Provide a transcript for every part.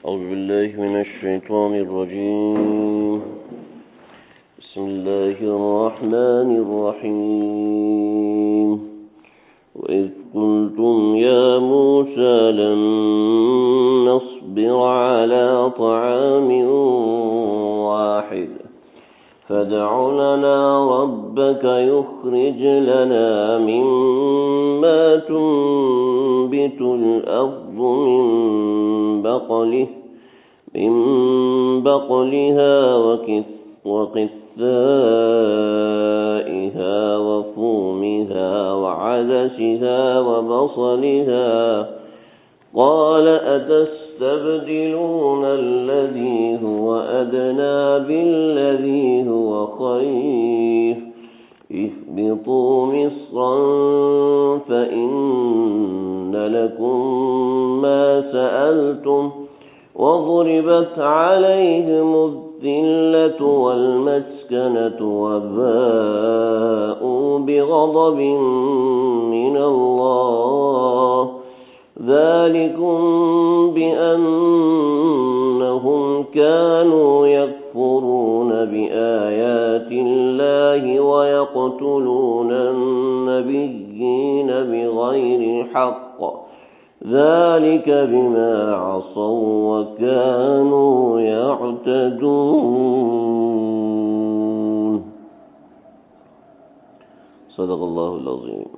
أعوذ بالله من الشيطان الرجيم. بسم الله الرحمن الرحيم. وإذ قلتم يا موسى لن نصبر على طعام واحد فادع لنا ربك يخرج لنا مما تنبت الأرض من بقلها وقثائها وفومها وعدسها وبصلها قال أتستبدلون الذي هو أدنى بالذي هو خير اهبطوا مصرا فإن لكم ما سألتم وضربت عليهم الذلة والمسكنة وباءوا بغضب من الله ذلكم بأنهم كانوا يكفرون بآيات الله ويقتلون النبيين بغير حق ذلك بما عصوا وكانوا يعتدون. صدق اللہ العظیم.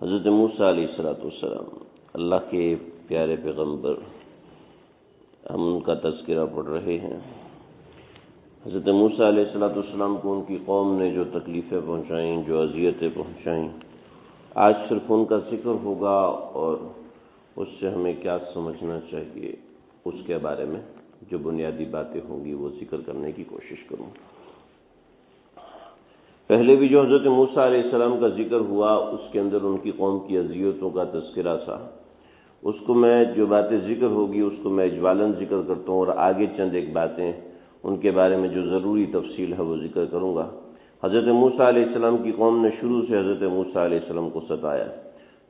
حضرت موسیٰ علیہ السلام اللہ کے پیارے پیغمبر، ہم ان کا تذکرہ پڑھ رہے ہیں. حضرت موسیٰ علیہ السلام کو ان کی قوم نے جو تکلیفیں پہنچائیں، جو اذیتیں پہنچائیں، آج صرف ان کا ذکر ہوگا اور اس سے ہمیں کیا سمجھنا چاہیے اس کے بارے میں جو بنیادی باتیں ہوں گی وہ ذکر کرنے کی کوشش کروں. پہلے بھی جو حضرت موسیٰ علیہ السلام کا ذکر ہوا اس کے اندر ان کی قوم کی اذیتوں کا تذکرہ تھا. اس کو میں جو باتیں ذکر ہوگی اس کو میں اجمالاً ذکر کرتا ہوں اور آگے چند ایک باتیں ان کے بارے میں جو ضروری تفصیل ہے وہ ذکر کروں گا. حضرت موسیٰ علیہ السلام کی قوم نے شروع سے حضرت موسیٰ علیہ السلام کو ستایا،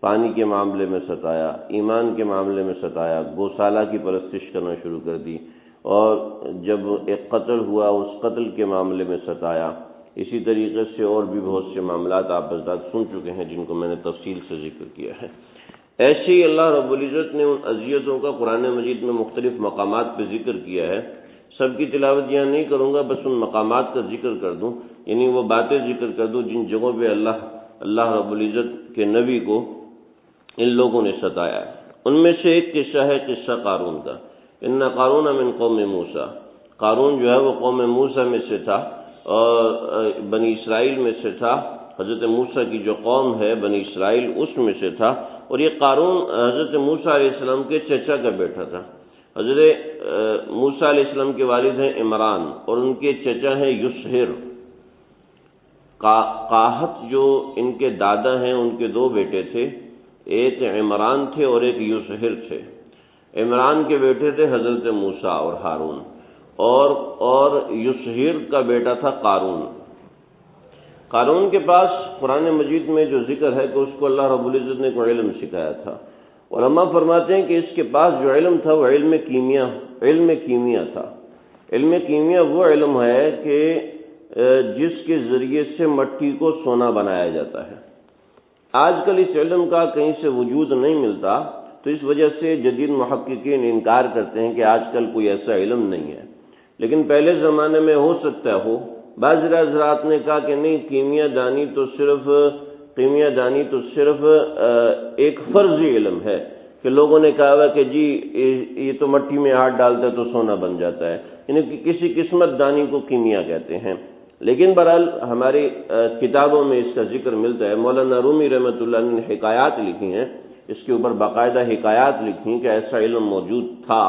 پانی کے معاملے میں ستایا، ایمان کے معاملے میں ستایا، گوسالہ کی پرستش کرنا شروع کر دی، اور جب ایک قتل ہوا اس قتل کے معاملے میں ستایا. اسی طریقے سے اور بھی بہت سے معاملات آپ حضرات سن چکے ہیں جن کو میں نے تفصیل سے ذکر کیا ہے. ایسے ہی اللہ رب العزت نے ان اذیتوں کا قرآن مجید میں مختلف مقامات پہ ذکر کیا ہے. سب کی تلاوت یہاں نہیں کروں گا، بس ان مقامات کا ذکر کر دوں، یعنی وہ باتیں ذکر کر دوں جن جگہوں پہ اللہ رب العزت کے نبی کو ان لوگوں نے ستایا ہے. ان میں سے ایک قصہ ہے قصہ قارون کا. ان قارون من قوم موسیٰ، قارون جو ہے وہ قوم موسیٰ میں سے تھا اور بنی اسرائیل میں سے تھا. حضرت موسیٰ کی جو قوم ہے بنی اسرائیل اس میں سے تھا، اور یہ قارون حضرت موسیٰ علیہ السلام کے چچا کا بیٹا تھا. حضرت موسیٰ علیہ السلام کے والد ہیں عمران اور ان کے چچا ہیں یسہر. قاحت جو ان کے دادا ہیں ان کے دو بیٹے تھے، ایک عمران تھے اور ایک یسہر تھے. عمران کے بیٹے تھے حضرت موسیٰ اور ہارون، اور یسہر کا بیٹا تھا قارون. قارون کے پاس قرآن مجید میں جو ذکر ہے کہ اس کو اللہ رب العزت نے کوئی علم سکھایا تھا. علماء فرماتے ہیں کہ اس کے پاس جو علم تھا وہ علم کیمیا تھا. علم کیمیا وہ علم ہے کہ جس کے ذریعے سے مٹی کو سونا بنایا جاتا ہے. آج کل اس علم کا کہیں سے وجود نہیں ملتا، تو اس وجہ سے جدید محققین انکار کرتے ہیں کہ آج کل کوئی ایسا علم نہیں ہے. لیکن پہلے زمانے میں ہو سکتا ہو. بعض حضرات نے کہا کہ نہیں، کیمیا دانی تو صرف ایک فرضی علم ہے کہ لوگوں نے کہا ہوا کہ جی یہ تو مٹی میں ہاتھ ڈالتا ہے تو سونا بن جاتا ہے، یعنی کہ کسی قسمت دانی کو کیمیا کہتے ہیں. لیکن بہرحال ہماری کتابوں میں اس کا ذکر ملتا ہے. مولانا رومی رحمۃ اللہ نے حکایات لکھی ہیں، اس کے اوپر باقاعدہ حکایات لکھی ہیں کہ ایسا علم موجود تھا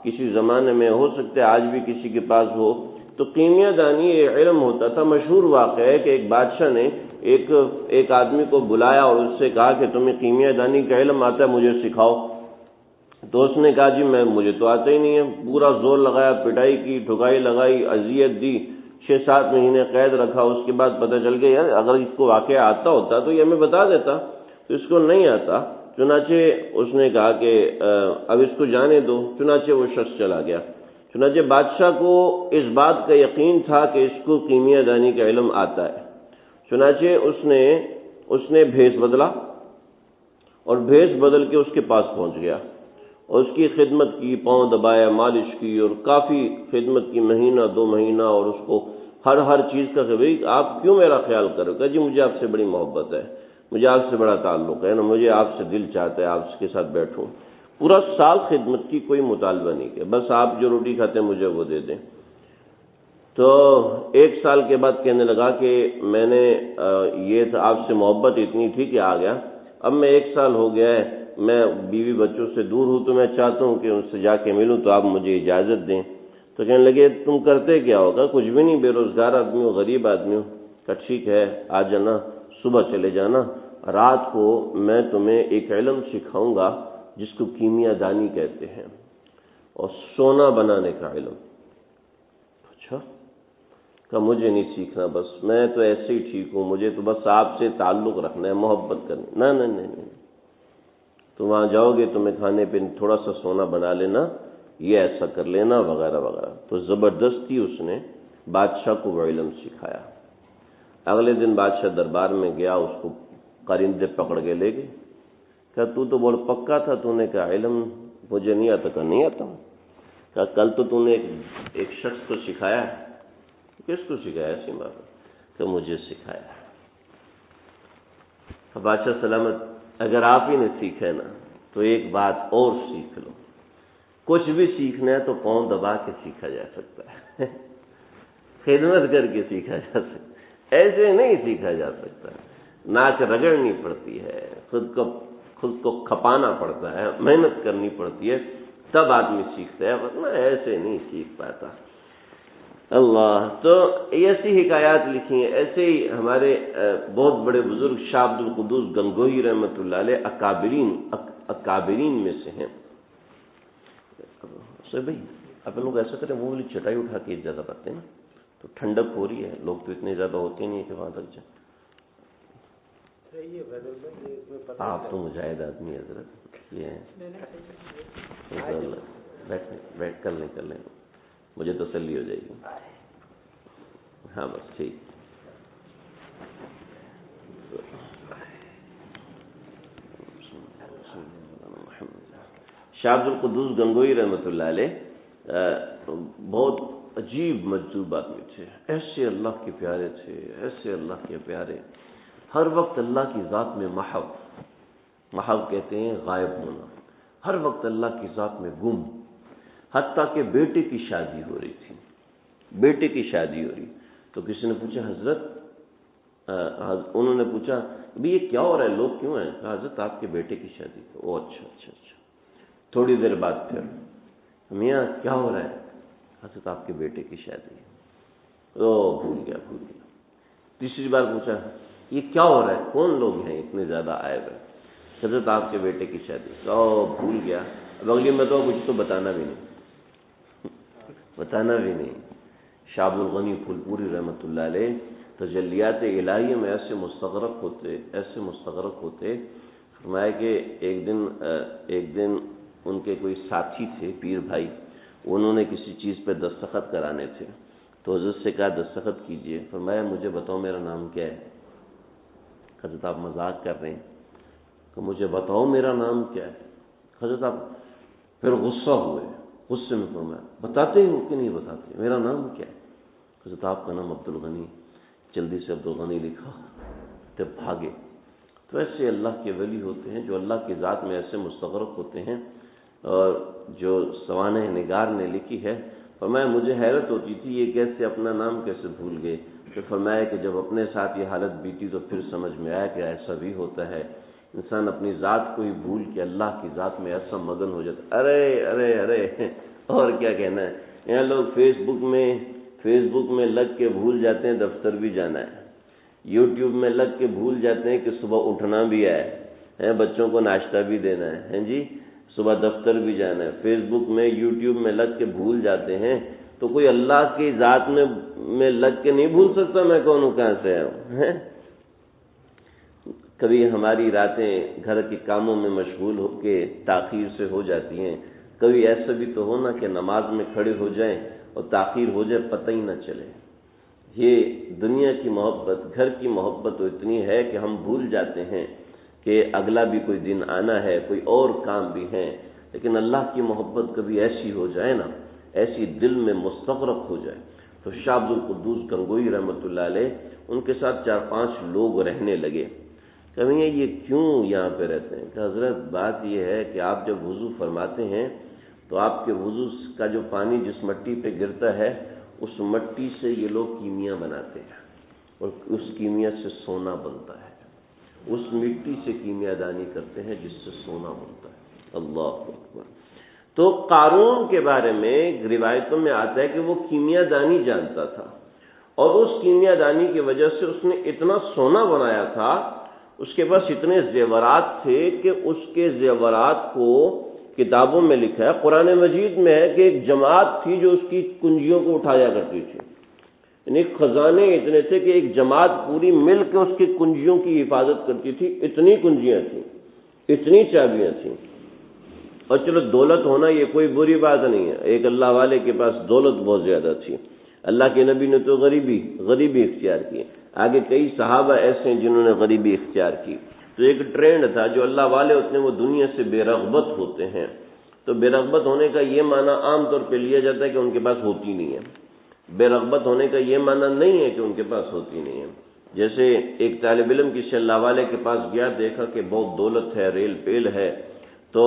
کسی زمانے میں، ہو سکتا ہے آج بھی کسی کے پاس ہو. تو کیمیا دانی یہ علم ہوتا تھا. مشہور واقعہ ہے کہ ایک بادشاہ نے ایک آدمی کو بلایا اور اس سے کہا کہ تمہیں کیمیا دانی کا علم آتا ہے، مجھے سکھاؤ. تو اس نے کہا جی مجھے تو آتا ہی نہیں ہے. پورا زور لگایا، پٹائی کی، ٹھکائی لگائی، اذیت دی، 6-7 مہینے قید رکھا. اس کے بعد پتہ چل گیا یار اگر اس کو واقعہ آتا ہوتا تو یہ ہمیں بتا دیتا، تو اس کو نہیں آتا. چنانچہ اس نے کہا کہ اب اس کو جانے دو، چنانچہ وہ شخص چلا گیا۔ چنانچہ بادشاہ کو اس بات کا یقین تھا کہ اس کو کیمیا دانی کا علم آتا ہے، چنانچہ اس نے بھیس بدلا اور بھیس بدل کے اس کے پاس پہنچ گیا اور اس کی خدمت کی، پاؤں دبایا، مالش کی اور کافی خدمت کی، مہینہ 2 مہینہ، اور اس کو ہر چیز کا کہ بھئی آپ کیوں میرا خیال کرو؟ کہ جی مجھے آپ سے بڑی محبت ہے، مجھے آپ سے بڑا تعلق ہے نا، مجھے آپ سے دل چاہتا ہے آپ کے ساتھ بیٹھوں۔ پورا سال خدمت کی، کوئی مطالبہ نہیں کیا، بس آپ جو روٹی کھاتے ہیں مجھے وہ دے دیں۔ تو 1 سال کے بعد کہنے لگا کہ میں نے یہ تھا، آپ سے محبت اتنی تھی کہ آ گیا، اب میں 1 سال ہو گیا ہے، میں بیوی بچوں سے دور ہوں، تو میں چاہتا ہوں کہ ان سے جا کے ملوں، تو آپ مجھے اجازت دیں۔ تو کہنے لگے تم کرتے کیا ہوگا؟ کچھ بھی نہیں، بے روزگار آدمی ہوں، غریب آدمی ہوں۔ کہ ٹھیک ہے آ جانا، صبح چلے جانا، رات کو میں تمہیں ایک علم سکھاؤں گا جس کو کیمیا دانی کہتے ہیں، اور سونا بنانے کا علم۔ اچھا، کہ مجھے نہیں سیکھنا، بس میں تو ایسے ہی ٹھیک ہوں، مجھے تو بس آپ سے تعلق رکھنا ہے، محبت کرنی۔ نہیں، تو وہاں جاؤ گے تمہیں کھانے پہ تھوڑا سا سونا بنا لینا، یہ ایسا کر لینا وغیرہ وغیرہ۔ تو زبردستی اس نے بادشاہ کو وہ علم سکھایا۔ اگلے دن بادشاہ دربار میں گیا، اس کو قرندے پکڑ کے لے گئے۔ کہ تو بہت پکا تھا، تو نے کہا علم مجھے نہیں آتا؟ کہ نہیں آتا۔ کہ کل تو نے ایک شخص کو سکھایا ہے۔ کس کو سکھایا؟ ایسی بات کہ مجھے سکھایا۔ بادشاہ سلامت، اگر آپ ہی نے سیکھا نا تو ایک بات اور سیکھ لو، کچھ بھی سیکھنا ہے تو پاؤں دبا کے سیکھا جا سکتا ہے، خدمت کر کے سیکھا جا سکتا ہے، ایسے نہیں سیکھا جا سکتا۔ ناک رگڑنی پڑتی ہے، خود کو کھپانا پڑتا ہے، محنت کرنی پڑتی ہے، تب آدمی سیکھتا ہے، ورنہ ایسے نہیں سیکھ پاتا۔ اللہ، تو ایسی حکایات لکھی ہیں۔ ایسے ہی ہمارے بہت بڑے بزرگ شاہ عبد القدوس گنگوہی رحمۃ اللہ علیہ اکابرین میں سے ہیں۔ بھائی آپ لوگ ایسا کریں، وہ والی چٹائی اٹھا کے زیادہ کرتے ہیں نا، تو ٹھنڈک ہو رہی ہے، لوگ تو اتنے زیادہ ہوتے نہیں کہ وہاں تک جائیں۔ آپ تو مجاہد آدمی حضرت، یہ بیٹھ کر لیں، مجھے تسلی ہو جائے گی۔ ہاں بس ٹھیک۔ شاہ عبد القدوس گنگوہی رحمۃ اللہ علیہ بہت عجیب مجذوب آدمی تھے، ایسے اللہ کے پیارے تھے، ایسے اللہ کے پیارے، ہر وقت اللہ کی ذات میں محو کہتے ہیں غائب ہونا، ہر وقت اللہ کی ذات میں گم۔ حتیٰ کہ بیٹے کی شادی ہو رہی تھی، تو کسی نے پوچھا حضرت، انہوں نے پوچھا بھی یہ کیا ہو رہا ہے، لوگ کیوں ہیں؟ کہا حضرت آپ کے بیٹے کی شادی۔ او اچھا۔ تھوڑی دیر بعد پھر میاں کیا ہو رہا ہے؟ حضرت آپ کے بیٹے کی شادی۔ او بھول گیا۔ تیسری بار پوچھا یہ کیا ہو رہا ہے، کون لوگ ہیں اتنے زیادہ آئے ہوئے؟ حضرت آپ کے بیٹے کی شادی۔ او بھول گیا۔ اب اگلی مرتبہ کچھ تو بتانا بھی نہیں۔ شاہ عبد الغنی پھولپوری رحمۃ اللہ علیہ تجلیات الہیہ میں ایسے مستغرق ہوتے، فرمایا کہ ایک دن ان کے کوئی ساتھی تھے، پیر بھائی، انہوں نے کسی چیز پہ دستخط کرانے تھے، تو حضرت سے کہا دستخط کیجئے۔ فرمایا مجھے بتاؤ میرا نام کیا ہے؟ حضرت آپ مذاق کر رہے ہیں؟ کہ مجھے بتاؤ میرا نام کیا ہے؟ حضرت آپ پھر غصے میں فرمایا بتاتے ہو کہ نہیں بتاتے، میرا نام کیا ہے؟ حضرت آپ کا نام عبد الغنی۔ جلدی سے عبد الغنی لکھا، تب بھاگے۔ تو ایسے اللہ کے ولی ہوتے ہیں جو اللہ کی ذات میں ایسے مستغرق ہوتے ہیں، اور جو سوانح نگار نے لکھی ہے، فرمایا مجھے حیرت ہوتی تھی یہ کیسے اپنا نام کیسے بھول گئے۔ تو فرمایا کہ جب اپنے ساتھ یہ حالت بیتی تو پھر سمجھ میں آیا کہ ایسا بھی ہوتا ہے، انسان اپنی ذات کو ہی بھول کے اللہ کی ذات میں ایسا مگن ہو جاتا۔ ارے اور کیا کہنا ہے، یہاں لوگ فیس بک میں لگ کے بھول جاتے ہیں دفتر بھی جانا ہے، یوٹیوب میں لگ کے بھول جاتے ہیں کہ صبح اٹھنا بھی ہے، بچوں کو ناشتہ بھی دینا ہے جی، صبح دفتر بھی جانا ہے، فیس بک میں یوٹیوب میں لگ کے بھول جاتے ہیں، تو کوئی اللہ کی ذات میں لگ کے نہیں بھول سکتا میں کون ہوں، کہاں سے ہوں؟ کبھی ہماری راتیں گھر کے کاموں میں مشغول ہو کے تاخیر سے ہو جاتی ہیں، کبھی ایسا بھی تو ہونا کہ نماز میں کھڑے ہو جائیں اور تاخیر ہو جائے پتہ ہی نہ چلے۔ یہ دنیا کی محبت، گھر کی محبت تو اتنی ہے کہ ہم بھول جاتے ہیں کہ اگلا بھی کوئی دن آنا ہے، کوئی اور کام بھی ہے، لیکن اللہ کی محبت کبھی ایسی ہو جائے نا، ایسی دل میں مستغرق ہو جائے۔ تو شاہ عبد القدوس گنگوئی رحمۃ اللہ علیہ، ان کے ساتھ 4-5 لوگ رہنے لگے۔ کہیں یہ کیوں یہاں پہ رہتے ہیں؟ کہ حضرت بات یہ ہے کہ آپ جب وضو فرماتے ہیں تو آپ کے وضو کا جو پانی جس مٹی پہ گرتا ہے اس مٹی سے یہ لوگ کیمیا بناتے ہیں اور اس کیمیا سے سونا بنتا ہے، اس مٹی سے کیمیا دانی کرتے ہیں جس سے سونا بنتا ہے۔ اللہ اکبر۔ تو قارون کے بارے میں روایتوں میں آتا ہے کہ وہ کیمیا دانی جانتا تھا اور اس کیمیا دانی کی وجہ سے اس نے اتنا سونا بنایا تھا، اس کے پاس اتنے زیورات تھے کہ اس کے زیورات کو کتابوں میں لکھا ہے، قرآن مجید میں ہے کہ ایک جماعت تھی جو اس کی کنجیوں کو اٹھایا کرتی تھی، یعنی خزانے اتنے تھے کہ ایک جماعت پوری مل کے اس کی کنجیوں کی حفاظت کرتی تھی، اتنی کنجیاں تھیں، اتنی چابیاں تھیں۔ اور چلو دولت ہونا یہ کوئی بری بات نہیں ہے، ایک اللہ والے کے پاس دولت بہت زیادہ تھی، اللہ کے نبی نے تو غریبی اختیار کی، آگے کئی صحابہ ایسے ہیں جنہوں نے غریبی اختیار کی۔ تو ایک ٹرینڈ تھا، جو اللہ والے ہوتے ہیں وہ دنیا سے بے رغبت ہوتے ہیں۔ تو بے رغبت ہونے کا یہ معنی عام طور پہ لیا جاتا ہے کہ ان کے پاس ہوتی نہیں ہے، بے رغبت ہونے کا یہ معنی نہیں ہے کہ ان کے پاس ہوتی نہیں ہے۔ جیسے ایک طالب علم کسی اللہ والے کے پاس گیا، دیکھا کہ بہت دولت ہے، ریل پیل ہے، تو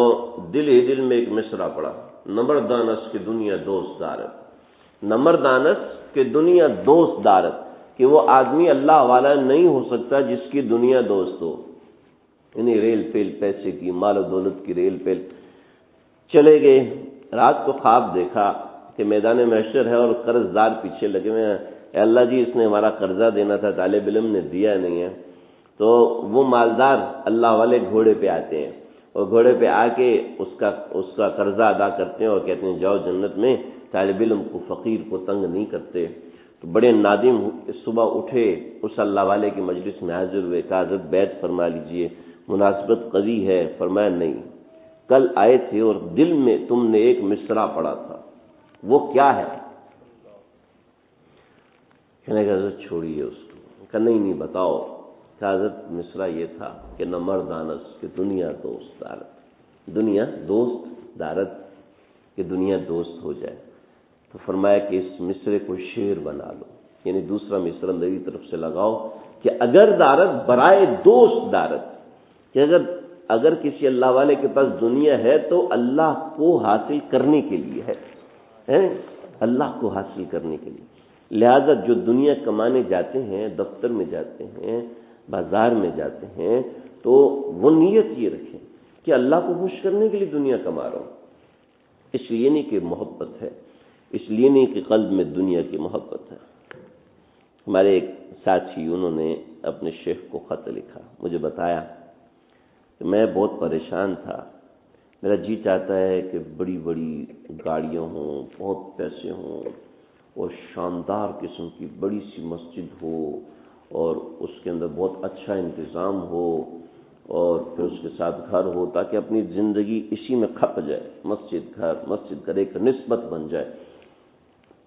دل ہی دل میں ایک مصرع پڑا، نمر دانست کی دنیا دوست دارت، نمر دانست کی دنیا دوست دارت، کہ وہ آدمی اللہ والا نہیں ہو سکتا جس کی دنیا دوست ہو، یعنی ریل پیل، پیسے کی، مال و دولت کی ریل پیل۔ چلے گئے، رات کو خواب دیکھا کہ میدان محشر ہے اور قرض دار پیچھے لگے ہوئے ہیں، اے اللہ جی اس نے ہمارا قرضہ دینا تھا، طالب علم نے دیا نہیں ہے۔ تو وہ مالدار اللہ والے گھوڑے پہ آتے ہیں اور گھوڑے پہ آ کے اس کا قرضہ ادا کرتے ہیں اور کہتے ہیں جاؤ جنت میں، طالب علم کو، فقیر کو تنگ نہیں کرتے۔ تو بڑے نادم صبح اٹھے، اس اللہ والے کی مجلس میں حاضر ہوئے، کہا حضرت بیعت فرما لیجئے، مناسبت قضی ہے۔ فرمایا نہیں، کل آئے تھے اور دل میں تم نے ایک مصرع پڑھا تھا، وہ کیا ہے؟ کہنے کہ حضرت چھوڑیے اس کو۔ کہا نہیں بتاؤ۔ کہا حضرت مصرع یہ تھا کہ نہ مردانس کہ دنیا دوست دارت، دنیا دوست دارت کہ دنیا دوست ہو جائے۔ تو فرمایا کہ اس مصرے کو شعر بنا لو، یعنی دوسرا مصرع میری طرف سے لگاؤ کہ اگر دارت برائے دوست دارت، کہ اگر کسی اللہ والے کے پاس دنیا ہے تو اللہ کو حاصل کرنے کے لیے ہے، اللہ کو حاصل کرنے کے لیے۔ لہذا جو دنیا کمانے جاتے ہیں، دفتر میں جاتے ہیں، بازار میں جاتے ہیں، تو وہ نیت یہ رکھیں کہ اللہ کو خوش کرنے کے لیے دنیا کما رہا ہوں، اس لیے نہیں کہ محبت ہے، اس لیے نہیں کہ قلب میں دنیا کی محبت ہے۔ ہمارے ایک ساتھی، انہوں نے اپنے شیخ کو خط لکھا، مجھے بتایا کہ میں بہت پریشان تھا، میرا جی چاہتا ہے کہ بڑی بڑی گاڑیاں ہوں، بہت پیسے ہوں اور شاندار قسم کی بڑی سی مسجد ہو اور اس کے اندر بہت اچھا انتظام ہو اور پھر اس کے ساتھ گھر ہو، تاکہ اپنی زندگی اسی میں کھپ جائے، مسجد گھر ایک نسبت بن جائے۔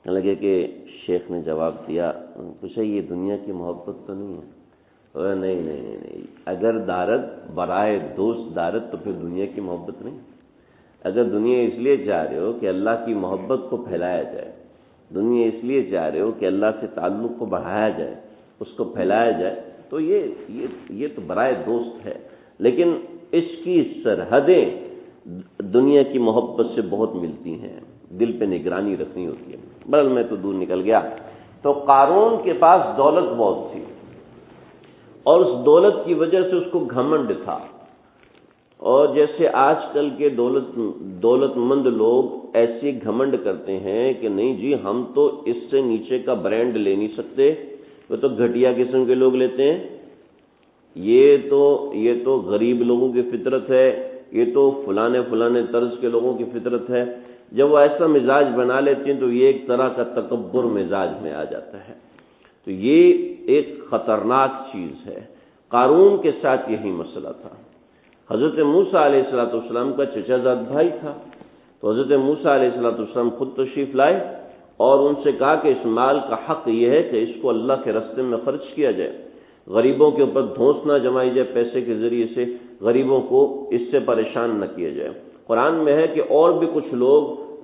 کہنے لگے کہ شیخ نے جواب دیا، پوچھا یہ دنیا کی محبت تو نہیں ہے؟ نہیں، اگر دارت برائے دوست دارت تو پھر دنیا کی محبت نہیں۔ اگر دنیا اس لیے چاہ رہے ہو کہ اللہ کی محبت کو پھیلایا جائے، دنیا اس لیے چاہ رہے ہو کہ اللہ سے تعلق کو بڑھایا جائے، اس کو پھیلایا جائے، تو یہ تو برائے دوست ہے، لیکن اس کی سرحدیں دنیا کی محبت سے بہت ملتی ہیں، دل پہ نگرانی رکھنی ہوتی ہے۔ بہرحال میں تو دور نکل گیا۔ تو قارون کے پاس دولت بہت تھی اور اس دولت کی وجہ سے اس کو گھمنڈ تھا، اور جیسے آج کل کے دولت مند لوگ ایسے گھمنڈ کرتے ہیں کہ نہیں جی ہم تو اس سے نیچے کا برانڈ لے نہیں سکتے، وہ تو گھٹیا قسم کے لوگ لیتے ہیں، یہ تو غریب لوگوں کی فطرت ہے، یہ تو فلانے طرز کے لوگوں کی فطرت ہے۔ جب وہ ایسا مزاج بنا لیتے ہیں تو یہ ایک طرح کا تکبر مزاج میں آ جاتا ہے۔ تو یہ ایک خطرناک چیز ہے۔ قارون کے ساتھ یہی مسئلہ تھا۔ حضرت موسیٰ علیہ السلام کا چچا زاد بھائی تھا، تو حضرت موسیٰ علیہ السلام خود تشریف لائے اور ان سے کہا کہ اس مال کا حق یہ ہے کہ اس کو اللہ کے راستے میں خرچ کیا جائے، غریبوں کے اوپر دھونس نہ جمائی جائے، پیسے کے ذریعے سے غریبوں کو اس سے پریشان نہ کیا جائے۔ قرآن میں ہے کہ اور بھی کچھ لوگ،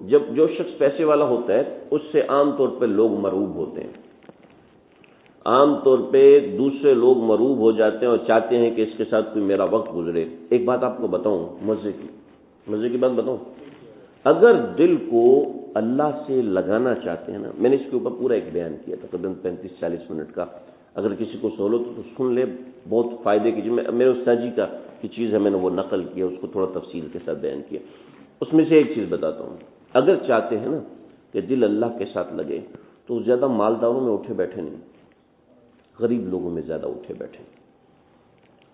جب جو شخص پیسے والا ہوتا ہے اس سے عام طور پہ لوگ مرعوب ہوتے ہیں، عام طور پہ دوسرے لوگ مرعوب ہو جاتے ہیں اور چاہتے ہیں کہ اس کے ساتھ کوئی میرا وقت گزرے۔ ایک بات آپ کو بتاؤں، مزے کی بات بتاؤں، اگر دل کو اللہ سے لگانا چاہتے ہیں نا، میں نے اس کے اوپر پورا ایک بیان کیا تھا تقریباً 35-40 منٹ کا، اگر کسی کو سہولت ہو تو سن لے، بہت فائدے کی چیز، میرے استاد جی کا کی چیز ہے، میں نے وہ نقل کیا، اس کو تھوڑا تفصیل کے ساتھ بیان کیا۔ اس میں سے ایک چیز بتاتا ہوں، اگر چاہتے ہیں نا کہ دل اللہ کے ساتھ لگے تو زیادہ مالداروں میں اٹھے بیٹھے نہیں، غریب لوگوں میں زیادہ اٹھے بیٹھے۔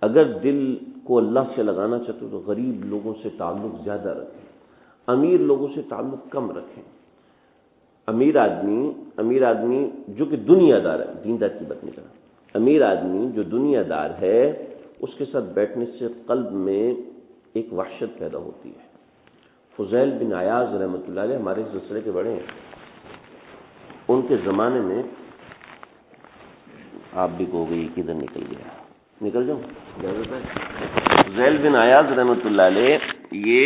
اگر دل کو اللہ سے لگانا چاہتے ہو تو غریب لوگوں سے تعلق زیادہ رکھیں، امیر لوگوں سے تعلق کم رکھیں۔ امیر آدمی جو کہ دنیا دار ہے، دیندار کی بات نہیں کر رہا، امیر آدمی جو دنیا دار ہے اس کے ساتھ بیٹھنے سے قلب میں ایک وحشت پیدا ہوتی ہے۔ فضیل بن عیاض رحمۃ اللہ علیہ ہمارے سلسلے کے بڑے ہیں، ان کے زمانے میں، آپ بھی کہو گے کدھر نکل گیا، نکل جاؤں، فضیل بن عیاض رحمۃ اللہ علیہ یہ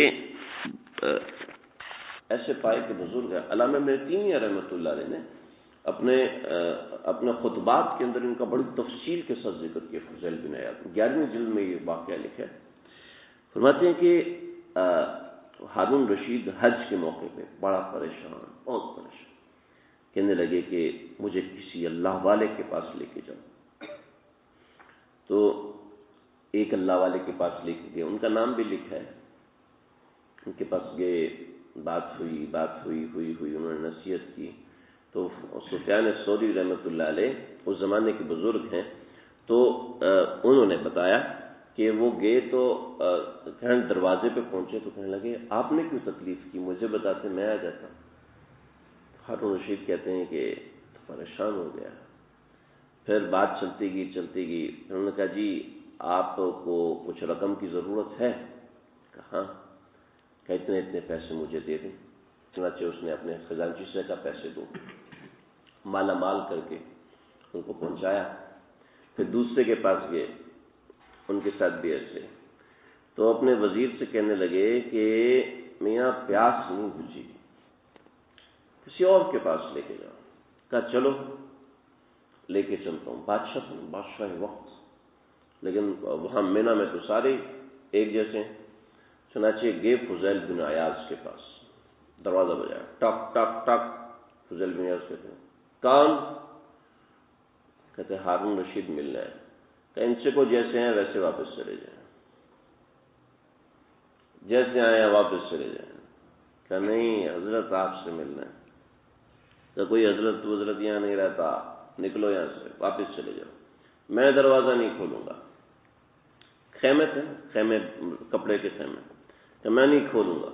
ایسے پائے کے بزرگ ہیں۔ علامہ میرتینی رحمۃ اللہ علیہ نے اپنے خطبات کے اندر ان کا بڑی تفصیل کے ساتھ ذکر کیا۔ فضیل بن عیاض 11ویں جلد میں یہ واقعہ لکھا ہے، فرماتے ہیں کہ ہارون رشید حج کے موقع پہ بڑا پریشان، بہت پریشان، کہنے لگے کہ مجھے کسی اللہ والے کے پاس لے کے جاؤ۔ تو ایک اللہ والے کے پاس لے کے گئے، ان کا نام بھی لکھا ہے، ان کے پاس گئے، بات ہوئی، انہوں نے نصیحت کی۔ تو سفیان ثوری رحمۃ اللہ علیہ اس زمانے کے بزرگ ہیں، تو انہوں نے بتایا کہ وہ گئے تو دروازے پہ پہنچے تو کہنے لگے آپ نے کیوں تکلیف کی، مجھے بتاتے میں آ جاتا۔ ہارون رشید کہتے ہیں کہ پریشان ہو گیا، پھر بات چلتی گئی، انہوں نے کہا جی آپ کو کچھ رقم کی ضرورت ہے؟ کہا کہ اتنے پیسے مجھے دے دیں۔ چنانچہ اس نے اپنے خزانچی سے کہا پیسے دو، مالا مال کر کے ان کو پہنچایا۔ پھر دوسرے کے پاس گئے، ان کے ساتھ بھی ایسے، تو اپنے وزیر سے کہنے لگے کہ میاں پیاس نہیں بجھی، کسی اور کے پاس لے کے جاؤ۔ کہا چلو لے کے چلتا ہوں، بادشاہ وقت، لیکن وہاں مینا میں تو سارے ایک جیسے ہیں۔ چنانچہ گئے فضیل بن عیاض کے پاس، دروازہ بجایا، ٹک ٹک ٹک، فضیل بن عیاض کہتے ہیں کون؟ کہتے ہارون رشید ملنا ہے۔ کہ ان سے کو جیسے ہیں ویسے واپس چلے جائیں، جیسے آئے ہیں واپس چلے جائیں۔ کہ نہیں حضرت آپ سے ملنا ہے۔ کہ کوئی حضرت یہاں نہیں رہتا، نکلو یہاں سے، واپس چلے جاؤ، میں دروازہ نہیں کھولوں گا۔ خیمے تھے، کپڑے کے خیمے، کہ میں نہیں کھولوں گا،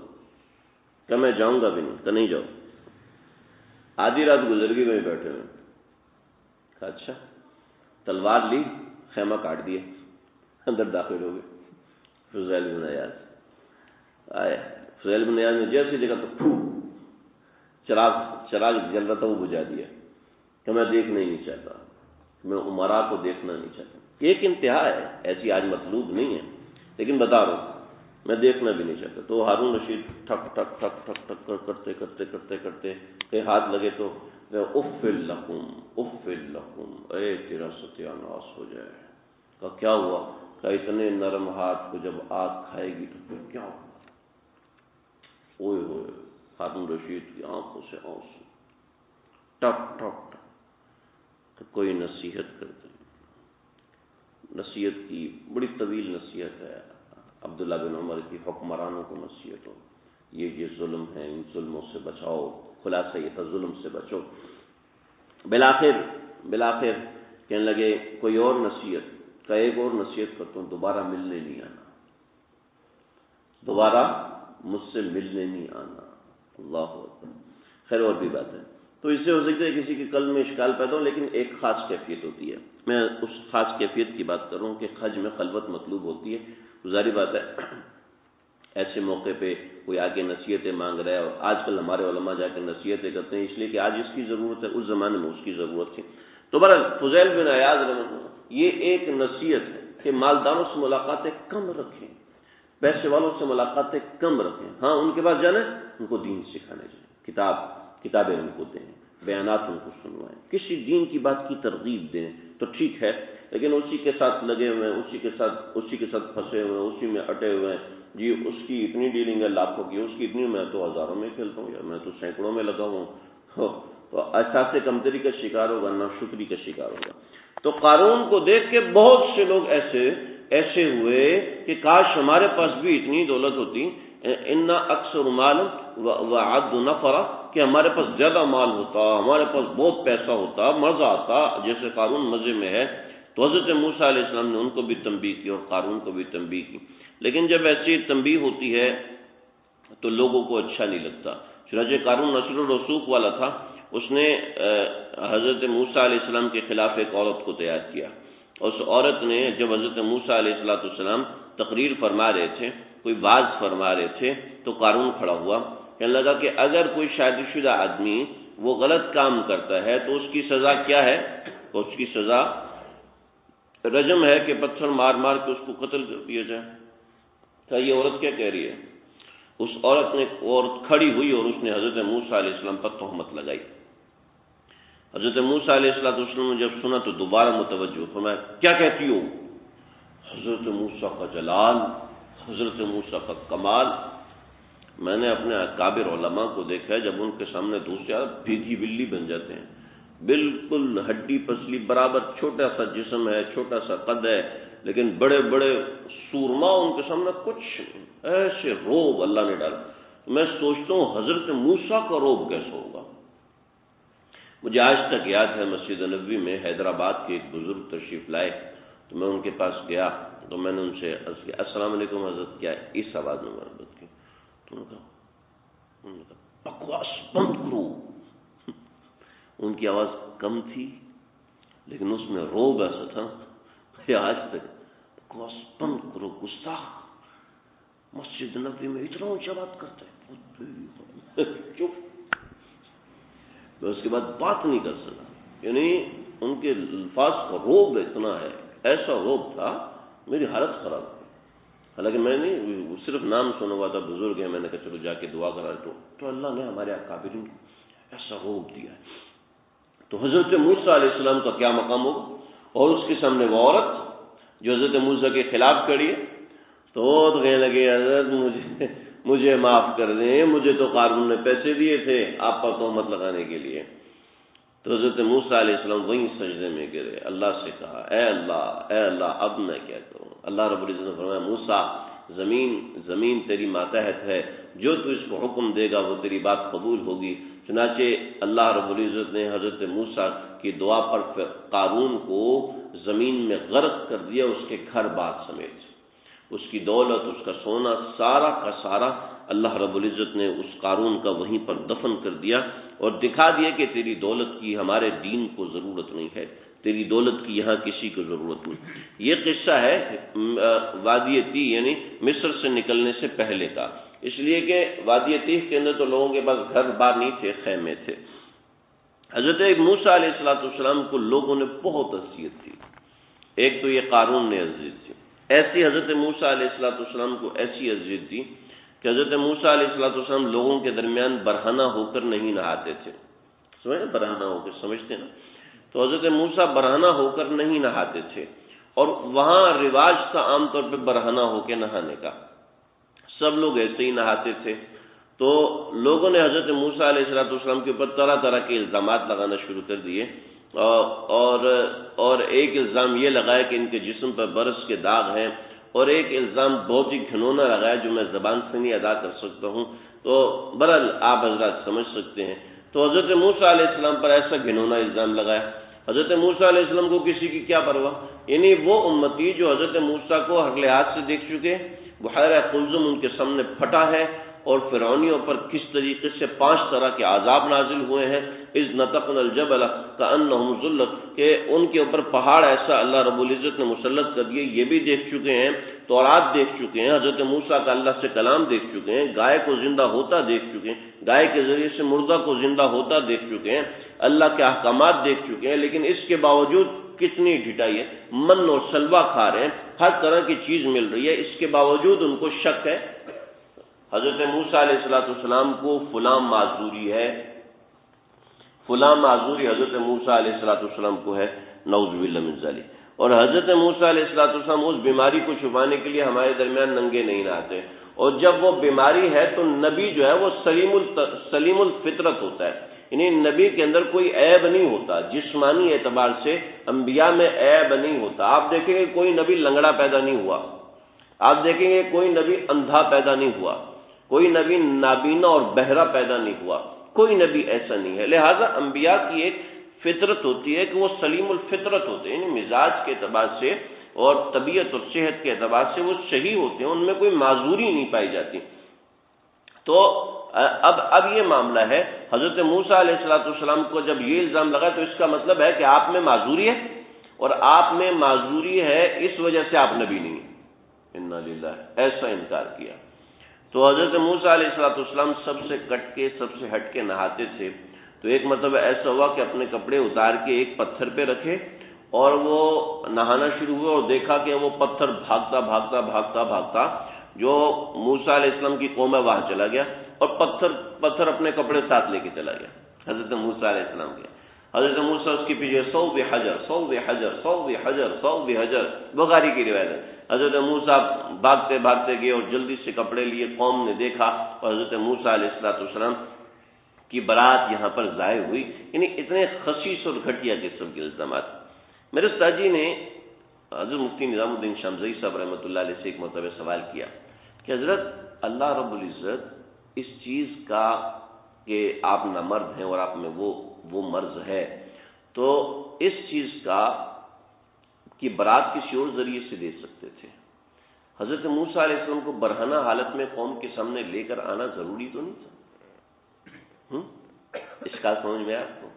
کہ میں جاؤں گا بھی نہیں، کہ نہیں جاؤ۔ آدھی رات گزر گئی، وہیں بیٹھے ہوئے۔ کہا اچھا، تلوار لی، خیمہ کاٹ دیا، اندر داخل ہو گئے۔ فضیل بن عیاض آئے، فضیل بن عیاض نے جیسے دیکھا تو چراغ جل رہا تھا وہ بجھا دیا، کہ میں دیکھنا ہی نہیں چاہتا، میں عمرا کو دیکھنا نہیں چاہتا۔ ایک انتہا ہے، ایسی آج مطلوب نہیں ہے، لیکن بتا رہا ہوں میں دیکھنا بھی نہیں چاہتا۔ تو ہارون رشید ٹھک ٹھک ٹھک ٹھک ٹھک کرتے کہ ہاتھ لگے تو اف لکم، اے تیرا ستیہ ناس ہو جائے۔ کہ کیا ہوا؟ کہ اتنے نرم ہاتھ کو جب آگ کھائے گی تو پھر کیا ہوگا؟ اوئے ہوئے، ہارون رشید کی آنکھوں سے آنسو، ٹک ٹک ٹک۔ تو کوئی نصیحت کرتے، نصیحت کی بڑی طویل نصیحت ہے، عبداللہ بن عمر کی حکمرانوں کو نصیحت ہو، یہ ظلم ہے، ان ظلموں سے بچاؤ، خلاصہ یہ تھا ظلم سے بچو۔ بالآخر کہنے لگے کوئی اور نصیحت؟ کا ایک اور نصیحت کرتا ہوں، دوبارہ ملنے نہیں آنا، دوبارہ مجھ سے ملنے نہیں آنا۔ اللہ اکبر۔ خیر اور بھی بات ہے، تو اس سے ہو سکتا ہے کسی کے قلب میں اشکال پیدا ہو، لیکن ایک خاص کیفیت ہوتی ہے. میں اس خاص کیفیت کی بات کر رہا ہوں کہ حج میں خلوت مطلوب ہوتی ہے. ظاہری بات ہے ایسے موقع پہ کوئی آ کے نصیحتیں مانگ رہا ہے، اور آج کل ہمارے علماء جا کے نصیحتیں کرتے ہیں اس لیے کہ آج اس کی ضرورت ہے، اس زمانے میں اس کی ضرورت تھی. تو بہرحال فضیل بن عیاض رحمہ اللہ، یہ ایک نصیحت ہے کہ مالداروں سے ملاقاتیں کم رکھیں، پیسے والوں سے ملاقاتیں کم رکھیں. ہاں ان کے پاس جانا ہے، ان کو دین سکھانے جائیں، کتابیں ان کو دیں، بیانات ان کو سنوائیں، کسی دین کی بات کی ترغیب دیں تو ٹھیک ہے. لیکن اسی کے ساتھ لگے ہوئے ہیں، اسی کے ساتھ پھنسے ہوئے ہیں، اسی میں اٹے ہوئے ہیں. جی اس کی اتنی ڈیلنگ ہے لاکھوں کی، اس کی اتنی، میں تو ہزاروں میں کھیلتا ہوں، یا میں تو سینکڑوں میں لگا ہوں. تو احساس کمتری کا شکار ہوگا، ناشکری کا شکار ہوگا. تو قارون کو دیکھ کے بہت سے لوگ ایسے ہوئے کہ کاش ہمارے پاس بھی اتنی دولت ہوتی، ان اکثر مال وعد نفرا، کہ ہمارے پاس زیادہ مال ہوتا، ہمارے پاس بہت پیسہ ہوتا، مزہ آتا جیسے قارون مزے میں ہے. تو حضرت موسیٰ علیہ السلام نے ان کو بھی تنبیہ کی اور قارون کو بھی تنبیہ کی. لیکن جب ایسی تنبیہ ہوتی ہے تو لوگوں کو اچھا نہیں لگتا. چنانچہ قارون نسل الرسوخ والا تھا، اس نے حضرت موسیٰ علیہ السلام کے خلاف ایک عورت کو تیار کیا. اس عورت نے جب حضرت موسیٰ علیہ السلام تقریر فرما رہے تھے، کوئی واعظ فرما رہے تھے، تو قارون کھڑا ہوا، کہنے لگا کہ اگر کوئی شادی شدہ آدمی وہ غلط کام کرتا ہے تو اس کی سزا کیا ہے؟ تو اس کی سزا رجم ہے کہ پتھر مار مار کے اس کو قتل کر دیا جائے. تو یہ عورت کیا کہہ رہی ہے؟ اس عورت کھڑی ہوئی اور اس نے حضرت موسیٰ علیہ السلام پر تہمت لگائی. حضرت موسیٰ علیہ السلام نے جب سنا تو دوبارہ متوجہ فرمایا، کیا کہتی ہو؟ حضرت موسیٰ کا جلال، حضرت موسیٰ کا کمال. میں نے اپنے اکابر علماء کو دیکھا ہے، جب ان کے سامنے دوسرے بھیگی بلی بن جاتے ہیں، بالکل ہڈی پسلی برابر، چھوٹا سا جسم ہے، چھوٹا سا قد ہے، لیکن بڑے بڑے سورما ان کے سامنے کچھ ایسے روب اللہ نے ڈالا. میں سوچتا ہوں حضرت موسیٰ کا روب کیسا ہوگا. مجھے آج تک یاد ہے مسجد نبوی میں حیدرآباد کے ایک بزرگ تشریف لائے، تو میں ان کے پاس گیا تو میں نے ان سے عرض کیا، السلام علیکم حضرت، کیا اس آواز میں مربت کی؟ تو انہوں نے کہا بکواس بند کرو. ان کی آواز کم تھی لیکن اس میں روب ایسا تھا کہ آج تک بکواس بند کرو، گستاخ، مسجد نبوی میں اتنا اونچا بات کرتا ہے. چپ. میں اس کے بعد بات نہیں کر سکا، یعنی ان کے الفاظ کا روب اتنا ہے، ایسا روب تھا میری حالت خراب ہوئی. حالانکہ میں نہیں صرف نام سنا ہوا تھا، بزرگ ہیں، میں نے کہا چلو جا کے دعا کرا تو اللہ نے ہمارے اکابرین کو ایسا روب دیا ہے. تو حضرت موسیٰ علیہ السلام کا کیا مقام ہوگا؟ اور اس کے سامنے وہ عورت جو حضرت موسیٰ کے خلاف کھڑی ہے، تو کہنے لگے حضرت مجھے معاف کر دیں، مجھے تو قارون نے پیسے دیے تھے آپ پر تہمت لگانے کے لیے. تو حضرت موسیٰ علیہ السلام وہیں سجدے میں گرے، اللہ سے کہا، اے اللہ اب میں کیا کروں؟ اللہ رب العزت نے فرمایا، موسیٰ زمین تیری ماتحت ہے، جو تو اس کو حکم دے گا وہ تیری بات قبول ہوگی. چنانچہ اللہ رب العزت نے حضرت موسیٰ کی دعا پر قارون کو زمین میں غرق کر دیا، اس کے گھر بار سمیت، اس کی دولت، اس کا سونا، سارا کا سارا اللہ رب العزت نے اس قارون کا وہیں پر دفن کر دیا اور دکھا دیا کہ تیری دولت کی ہمارے دین کو ضرورت نہیں ہے، تیری دولت کی یہاں کسی کو ضرورت نہیں. یہ قصہ ہے وادی تیہ یعنی مصر سے نکلنے سے پہلے کا، اس لیے کہ وادی تیہ کے اندر تو لوگوں کے پاس گھر بار نہیں تھے، خیمے تھے. حضرت موسیٰ علیہ السلام کو لوگوں نے بہت اذیت دی. ایک تو یہ قارون نے اذیت دی، ایسی حضرت موسیٰ علیہ السلام کو ایسی اذیت دی کہ حضرت موسیٰ علیہ السلام لوگوں کے درمیان برہنہ ہو کر نہیں نہاتے تھے. سمجھے برہنہ ہو کر، سمجھتے نا؟ تو حضرت موسیٰ برہنہ ہو کر نہیں نہاتے تھے، اور وہاں رواج تھا عام طور پہ برہنہ ہو کے نہانے کا، سب لوگ ایسے ہی نہاتے تھے. تو لوگوں نے حضرت موسیٰ علیہ السلام کے اوپر طرح طرح کے الزامات لگانا شروع کر دیے، اور ایک الزام یہ لگایا کہ ان کے جسم پر برس کے داغ ہیں، اور ایک الزام بہت ہی گھنونا لگایا جو میں زبان سے نہیں ادا کر سکتا ہوں. تو بہرحال آپ حضرات سمجھ سکتے ہیں. تو حضرت موسیٰ علیہ السلام پر ایسا گھنونا الزام لگایا. حضرت موسیٰ علیہ السلام کو کسی کی کیا پرواہ، یعنی وہ امتی جو حضرت موسیٰ کو ہر لحاظ سے دیکھ چکے، بحیرہ قلزم ان کے سامنے پھٹا ہے، اور فرعونیوں پر کس طریقے سے 5 طرح کے عذاب نازل ہوئے ہیں، اذ نتقنا الجبل کانہم ذلت، کہ ان کے اوپر پہاڑ ایسا اللہ رب العزت نے مسلط کر دیے، یہ بھی دیکھ چکے ہیں، تورات دیکھ چکے ہیں، حضرت موسیٰ کا اللہ سے کلام دیکھ چکے ہیں، گائے کو زندہ ہوتا دیکھ چکے ہیں، گائے کے ذریعے سے مردہ کو زندہ ہوتا دیکھ چکے ہیں، اللہ کے احکامات دیکھ چکے ہیں، لیکن اس کے باوجود کتنی ڈھٹائی ہے، من اور سلوا کھا رہے ہیں، ہر طرح کی چیز مل رہی ہے، اس کے باوجود ان کو شک ہے۔ حضرت موسیٰ علیہ السلام کو فلاں معذوری ہے، فلاں معذوری حضرت موسیٰ علیہ السلام کو ہے، نعوذ باللہ من ذالک۔ اور حضرت موسیٰ علیہ السلام اس بیماری کو چھپانے کے لیے ہمارے درمیان ننگے نہیں نہاتے، اور جب وہ بیماری ہے تو نبی جو ہے وہ سلیم الفطرت ہوتا ہے، یعنی نبی کے اندر کوئی عیب نہیں ہوتا، جسمانی اعتبار سے انبیاء میں عیب نہیں ہوتا۔ آپ دیکھیں گے کوئی نبی لنگڑا پیدا نہیں ہوا، آپ دیکھیں گے کوئی نبی اندھا پیدا نہیں ہوا، کوئی نبی نابینا اور بہرا پیدا نہیں ہوا، کوئی نبی ایسا نہیں ہے۔ لہذا انبیاء کی ایک فطرت ہوتی ہے کہ وہ سلیم الفطرت ہوتے ہیں، یعنی مزاج کے اعتبار سے اور طبیعت اور صحت کے اعتبار سے وہ صحیح ہوتے ہیں، ان میں کوئی معذوری نہیں پائی جاتی۔ تو اب یہ معاملہ ہے، حضرت موسیٰ علیہ السلام کو جب یہ الزام لگا تو اس کا مطلب ہے کہ آپ میں معذوری ہے، اور آپ میں معذوری ہے اس وجہ سے آپ نبی نہیں ہیں، انا للہ، ایسا انکار کیا۔ تو حضرت موسیٰ علیہ السلام سب سے کٹ کے، سب سے ہٹ کے نہاتے تھے، تو ایک مرتبہ ایسا ہوا کہ اپنے کپڑے اتار کے ایک پتھر پہ رکھے اور وہ نہانا شروع ہوا، اور دیکھا کہ وہ پتھر بھاگتا بھاگتا بھاگتا بھاگتا جو موسیٰ علیہ السلام کی قوم ہے وہاں چلا گیا، اور پتھر اپنے کپڑے ساتھ لے کے چلا گیا حضرت موسیٰ علیہ السلام کے۔ حضرت موسیٰ اس کے پیچھے سو بے حجر، بخاری کی روایت ہے۔ حضرت موسیٰ بھاگتے بھاگتے گئے اور جلدی سے کپڑے لیے، قوم نے دیکھا اور حضرت موسیٰ علیہ السلام کی برات یہاں پر ضائع ہوئی، یعنی اتنے خسیس اور گھٹیا قسم کے الزامات۔ میرے استاد جی نے حضرت مفتی نظام الدین شمزئی صاحب رحمۃ اللہ علیہ سے ایک مرتبہ سوال کیا کہ حضرت اللہ رب العزت اس چیز کا کہ آپ نامرد ہیں اور آپ میں وہ مرض ہے، تو اس چیز کا کی برات کسی اور ذریعے سے دے سکتے تھے، حضرت موسیٰ علیہ السلام کو برہنہ حالت میں قوم کے سامنے لے کر آنا ضروری تو نہیں تھا؟ اس کا سمجھ میں آپ کو؟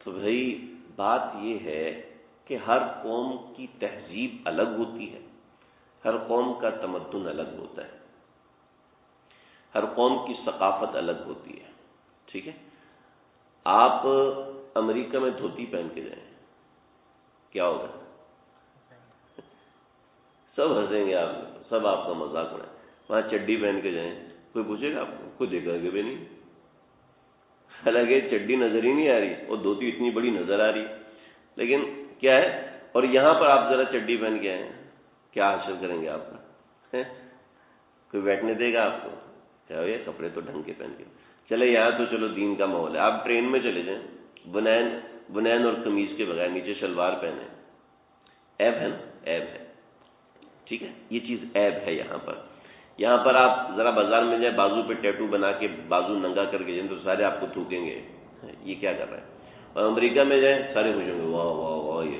تو بھائی بات یہ ہے کہ ہر قوم کی تہذیب الگ ہوتی ہے، ہر قوم کا تمدن الگ ہوتا ہے، ہر قوم کی ثقافت الگ ہوتی ہے، ٹھیک ہے؟ آپ امریکہ میں دھوتی پہن کے جائیں، کیا ہوگا؟ سب ہنسیں گے، آپ سب آپ کا مذاق اڑائیں۔ وہاں چڈی پہن کے جائیں، کوئی پوچھے گا آپ کو؟ کوئی دیکھا گا بھی نہیں، حالانکہ چڈی نظر ہی نہیں آ رہی اور دھوتی اتنی بڑی نظر آ رہی، لیکن کیا ہے؟ اور یہاں پر آپ ذرا چڈی پہن کے آئیں، کیا حاصل کریں گے آپ کا؟ کوئی بیٹھنے دے گا آپ کو؟ کیا ہو، یہ کپڑے تو ڈھنگ کے پہن کے چلے، یہاں تو چلو دین کا ماحول ہے، آپ ٹرین میں چلے جائیں، بنین اور قمیض کے بغیر نیچے شلوار پہنے، عیب ہے نا؟ عیب ہے، ٹھیک ہے؟ یہ چیز عیب ہے یہاں پر آپ ذرا بازار میں جائیں، بازو پہ ٹیٹو بنا کے بازو ننگا کر کے جائیں تو سارے آپ کو تھوکیں گے، یہ کیا کر رہا ہے؟ اور امریکہ میں جائیں، سارے خوش ہوں گے، واہ واہ واہ، یہ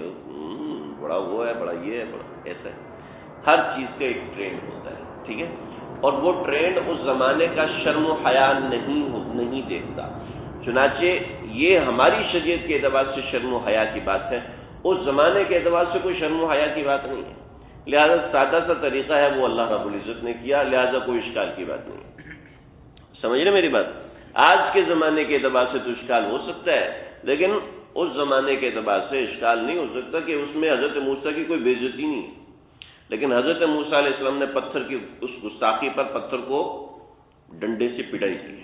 بڑا وہ ہے، بڑا یہ ہے، بڑا ایسا ہے۔ ہر چیز کا ایک ٹرینڈ ہوتا ہے، ٹھیک ہے؟ اور وہ ٹرینڈ اس زمانے کا شرم و حیا نہیں دیکھتا، چنانچہ یہ ہماری شریعت کے اعتبار سے شرم و حیا کی بات ہے، اس زمانے کے اعتبار سے کوئی شرم و حیا کی بات نہیں ہے، لہذا سادہ سا طریقہ ہے وہ اللہ رب العزت نے کیا، لہذا کوئی اشکال کی بات نہیں ہے۔ سمجھ رہے میری بات؟ آج کے زمانے کے اعتبار سے تو اشکال ہو سکتا ہے، لیکن اس زمانے کے اعتبار سے اشکال نہیں ہو سکتا کہ اس میں حضرت موسیٰ کی کوئی بے عزتی نہیں ہے، لیکن حضرت موسیٰ علیہ السلام نے پتھر کی اس گستاخی پر پتھر کو ڈنڈے سے پٹائی کی،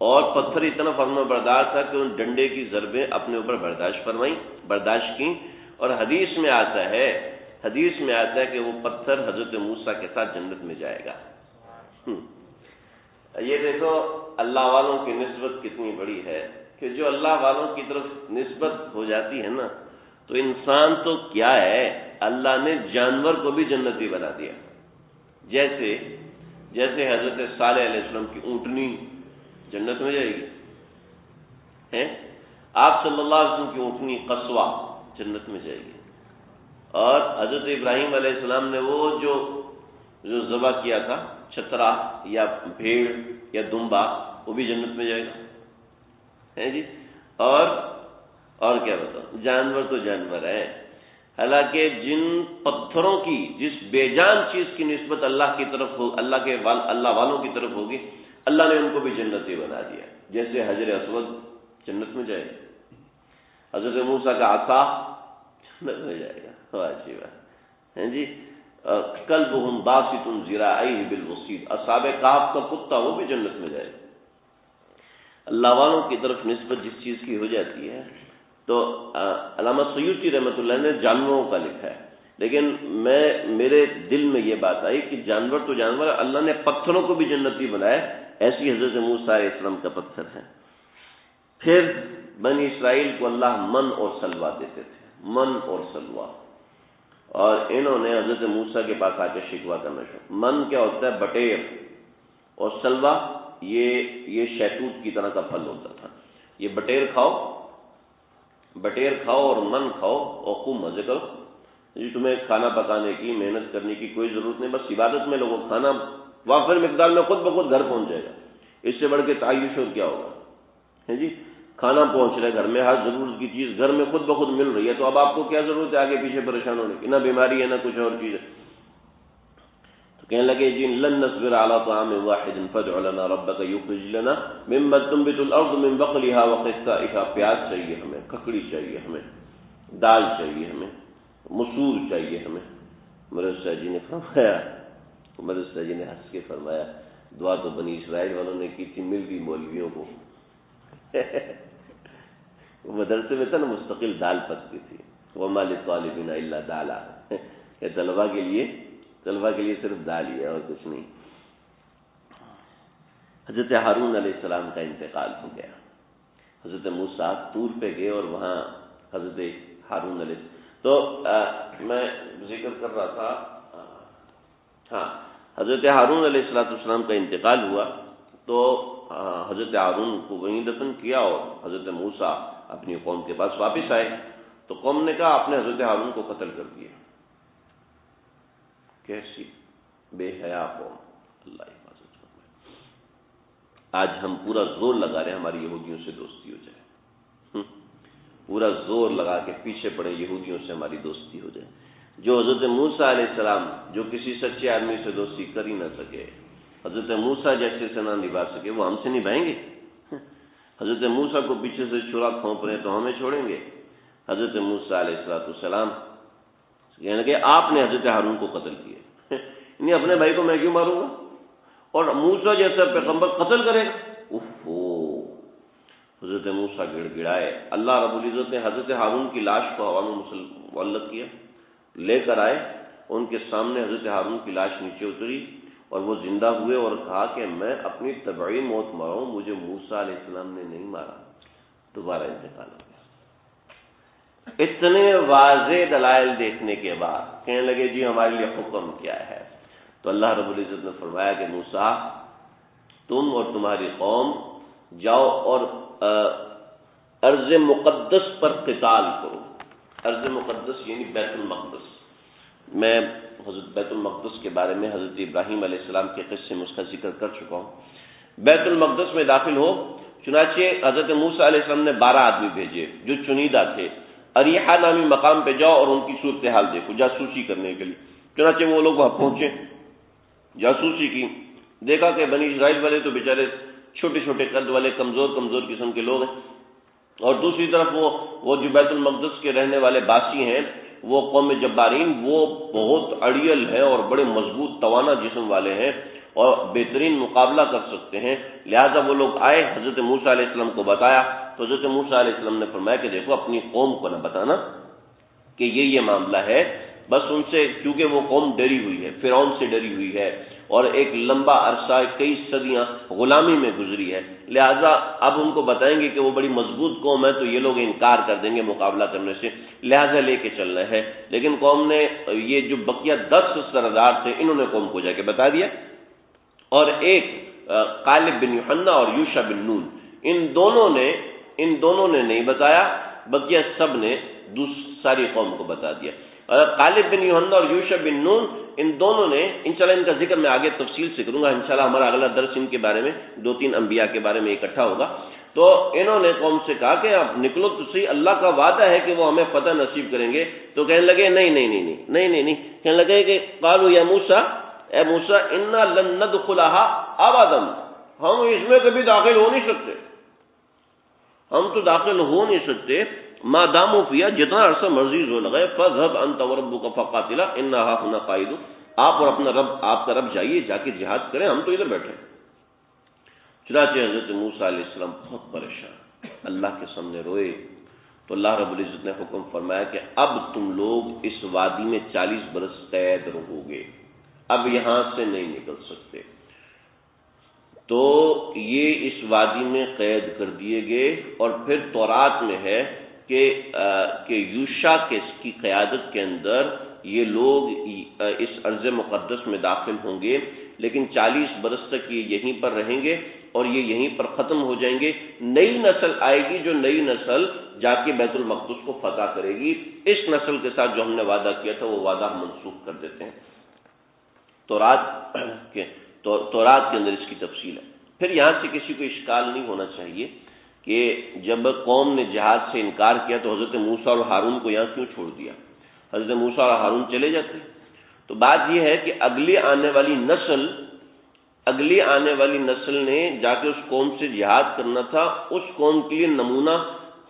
اور پتھر اتنا فرما بردار تھا کہ ان ڈنڈے کی ضربیں اپنے اوپر برداشت کی، اور حدیث میں آتا ہے کہ وہ پتھر حضرت موسیٰ کے ساتھ جنت میں جائے گا۔ یہ دیکھو اللہ والوں کی نسبت کتنی بڑی ہے، کہ جو اللہ والوں کی طرف نسبت ہو جاتی ہے نا، تو انسان تو کیا ہے، اللہ نے جانور کو بھی جنتی بنا دیا۔ جیسے حضرت صالح علیہ السلام کی اونٹنی جنت میں جائے گی، آپ صلی اللہ علیہ وسلم کی اونٹنی قصوہ جنت میں جائے گی، اور حضرت ابراہیم علیہ السلام نے وہ جو ذبح کیا تھا چھترا یا بھیڑ یا دمبا وہ بھی جنت میں جائے گا ہے جی. اور کیا بتاؤ، جانور تو جانور ہے. حالانکہ جن پتھروں کی، جس بے جان چیز کی نسبت اللہ کی طرف ہو، اللہ والوں کی طرف ہوگی، اللہ نے ان کو بھی جنتی بنا دیا. جیسے حجر اسود جنت میں جائے گا، حضرت موسیٰ کا عصا جنت میں جائے گا. اچھی بات ہے جی. کلبہم باسط ذراعیہ بالوصید، اصحاب کہف کا کتا وہ بھی جنت میں جائے گا. اللہ والوں کی طرف نسبت جس چیز کی ہو جاتی ہے. تو علامہ سیوطی رحمۃ اللہ نے جانوروں کا لکھا ہے، لیکن میرے دل میں یہ بات آئی کہ جانور تو جانور، اللہ نے پتھروں کو بھی جنتی بنایا. ایسی حضرت موسیٰ علیہ السلام کا پتھر ہے. پھر بنی اسرائیل کو اللہ من اور سلوا دیتے تھے، من اور سلوا، اور انہوں نے حضرت موسیٰ کے پاس آ کے شکوہ کرنا شروع. من کیا ہوتا ہے؟ بٹیر، اور سلوا یہ شہتوت کی طرح کا پھل ہوتا تھا. یہ بٹیر کھاؤ اور من کھاؤ اور خوب مزے کرو جی. تمہیں کھانا پکانے کی، محنت کرنے کی کوئی ضرورت نہیں، بس عبادت میں لوگوں. کھانا وافر مقدار میں خود بخود گھر پہنچ جائے گا. اس سے بڑھ کے تعیش اور کیا ہوگا ہے جی. کھانا پہنچ رہا ہے گھر میں، ہر ضرورت کی چیز گھر میں خود بخود مل رہی ہے، تو اب آپ کو کیا ضرورت ہے آگے پیچھے پریشان ہونے کی؟ نہ بیماری ہے نہ کچھ اور چیز ہے. تو کہنے لگے جی لن نصبر علی طعام واحد فادع لنا ربک یخرج لنا مما تنبت الارض من بقلها وقثائها. پیاز چاہیے ہمیں، ککڑی چاہیے ہمیں، دال چاہیے ہمیں، مسور چاہیے ہمیں. مرزا جی نے فرمایا، مرزا جی نے ہنس کے فرمایا دعا تو بنی اسرائیل والوں نے کی تھی، مل گئی مولویوں کو. مدرسے میں تھا نا مستقل دال پکتی تھی. وما للطالبین الا دالا، یہ طلبا کے لیے صرف دال ہی ہے اور کچھ نہیں. حضرت ہارون علیہ السلام کا انتقال ہو گیا. حضرت موسیٰ طور پہ گئے اور وہاں حضرت ہارون علیہ تو میں ذکر کر رہا تھا، ہاں حضرت ہارون علیہ السلام کا انتقال ہوا تو حضرت ہارون کو وہیں دفن کیا اور حضرت موسیٰ اپنی قوم کے پاس واپس آئے. تو قوم نے کہا آپ نے حضرت ہارون کو قتل کر دیا. کیسی بے حیا قوم، اللہ حفاظت فرمائے. آج ہم پورا زور لگا رہے ہیں ہماری یہودیوں سے دوستی ہو جائے، پورا زور لگا کے پیچھے پڑے یہودیوں سے ہماری دوستی ہو جائے. جو حضرت موسیٰ علیہ السلام جو کسی سچے آدمی سے دوستی کر ہی نہ سکے، حضرت موسیٰ جیسے سے نہ نبھا سکے، وہ ہم سے نبھائیں گے؟ حضرت موسیٰ کو پیچھے سے چھرا کھونپ رہے تو ہمیں چھوڑیں گے؟ حضرت موسیٰ علیہ السلام یعنی کہ آپ نے حضرت ہارون کو قتل کیا. نہیں اپنے بھائی کو میں کیوں ماروں گا؟ اور موسیٰ جیسا پیغمبر قتل کرے گا؟ حضرت موسیٰ گڑ گڑائے. اللہ رب العزت نے حضرت ہارون کی لاش کو ہوا میں معلق کیا، لے کر آئے، ان کے سامنے حضرت ہارون کی لاش نیچے اتری اور وہ زندہ ہوئے اور کہا کہ میں اپنی طبعی موت مرا ہوں، مجھے موسیٰ علیہ السلام نے نہیں مارا. دوبارہ انتقال ہو گیا. اتنے واضح دلائل دیکھنے کے بعد کہنے لگے جی ہمارے لیے حکم کیا ہے؟ تو اللہ رب العزت نے فرمایا کہ موسیٰ تم اور تمہاری قوم جاؤ اور ارض مقدس پر قتال کرو. ارض مقدس یعنی بیت المقدس. میں حضرت بیت المقدس کے بارے میں حضرت ابراہیم علیہ السلام کے قصے میں اس کا ذکر کر چکا ہوں. بیت المقدس میں داخل ہو، چنانچہ حضرت موسیٰ علیہ السلام نے 12 آدمی بھیجے جو چنیدہ تھے. اریحہ نامی مقام پہ جاؤ اور ان کی صورتحال دیکھو جاسوسی کرنے کے لیے. چنانچہ وہ لوگ وہاں پہنچے، جاسوسی کی، دیکھا کہ بنی اسرائیل والے تو بیچارے چھوٹے چھوٹے قد والے کمزور قسم کے لوگ ہیں، اور دوسری طرف وہ جو بیت المقدس کے رہنے والے باسی ہیں وہ قوم جبارین، وہ بہت اڑیل ہیں اور بڑے مضبوط توانا جسم والے ہیں اور بہترین مقابلہ کر سکتے ہیں. لہذا وہ لوگ آئے، حضرت موسیٰ علیہ السلام کو بتایا تو حضرت موسیٰ علیہ السلام نے فرمایا کہ دیکھو اپنی قوم کو نہ بتانا کہ یہ معاملہ ہے، بس ان سے، کیونکہ وہ قوم ڈری ہوئی ہے، فرعون سے ڈری ہوئی ہے اور ایک لمبا عرصہ کئی صدیاں غلامی میں گزری ہے، لہذا اب ان کو بتائیں گے کہ وہ بڑی مضبوط قوم ہے تو یہ لوگ انکار کر دیں گے مقابلہ کرنے سے، لہذا لے کے چلنا ہے. لیکن قوم نے، یہ جو بقیہ 10 سردار تھے انہوں نے قوم کو جا کے بتا دیا، اور ایک قالب بن یوحنا اور یوشع بن نون، ان دونوں نے نہیں بتایا، بقیہ سب نے ساری قوم کو بتا دیا. اور غالب بن یوحنا اور یوشع بن نون، ان دونوں نے انشاءاللہ ان کا ذکر میں آگے تفصیل سے کروں گا، انشاءاللہ ہمارا اگلا درس ان کے بارے میں 2-3 انبیاء کے بارے میں اکٹھا ہوگا۔ تو انہوں نے قوم سے کہا کہ اب نکلو تو صحیح، اللہ کا وعدہ ہے کہ وہ ہمیں فتح نصیب کریں گے۔ تو کہنے لگے نہیں، کہنے لگے کہ قالوا یا موسیٰ، اے موسیٰ انا لن ندخلها ابدا، ہم اس میں کبھی داخل ہو نہیں سکتے، ہم تو داخل ہو نہیں سکتے ما داموا فیہا، جتنا عرصہ مرضی ہو لگے، فاذهب انت وربک فقاتلا انا ہاہنا قاعدون، آپ اور اپنا رب، آپ کا رب جائیے، جا کے جہاد کریں، ہم تو ادھر بیٹھے ہیں۔ چنانچہ حضرت موسیٰ علیہ السلام بہت پریشان اللہ کے سامنے روئے، تو اللہ رب العزت نے حکم فرمایا کہ اب تم لوگ اس وادی میں 40 برس قید رہو گے، اب یہاں سے نہیں نکل سکتے۔ تو یہ اس وادی میں قید کر دیے گئے، اور پھر تورات میں ہے کہ یوشع کی قیادت کے اندر یہ لوگ اس ارض مقدس میں داخل ہوں گے، لیکن 40 برس تک یہ یہیں پر رہیں گے اور یہ یہیں پر ختم ہو جائیں گے۔ نئی نسل آئے گی، جو نئی نسل جا کے بیت المقدس کو فتح کرے گی۔ اس نسل کے ساتھ جو ہم نے وعدہ کیا تھا وہ وعدہ ہم منسوخ کر دیتے ہیں۔ تورات کے اندر اس کی تفصیل ہے۔ پھر یہاں سے کسی کو اشکال نہیں ہونا چاہیے کہ جب قوم نے جہاد سے انکار کیا تو حضرت موسیٰ اور ہارون کو یہاں کیوں چھوڑ دیا؟ حضرت موسیٰ اور ہارون چلے جاتے۔ تو بات یہ ہے کہ اگلی آنے والی نسل نے جا کے اس قوم سے جہاد کرنا تھا، اس قوم کے لیے نمونہ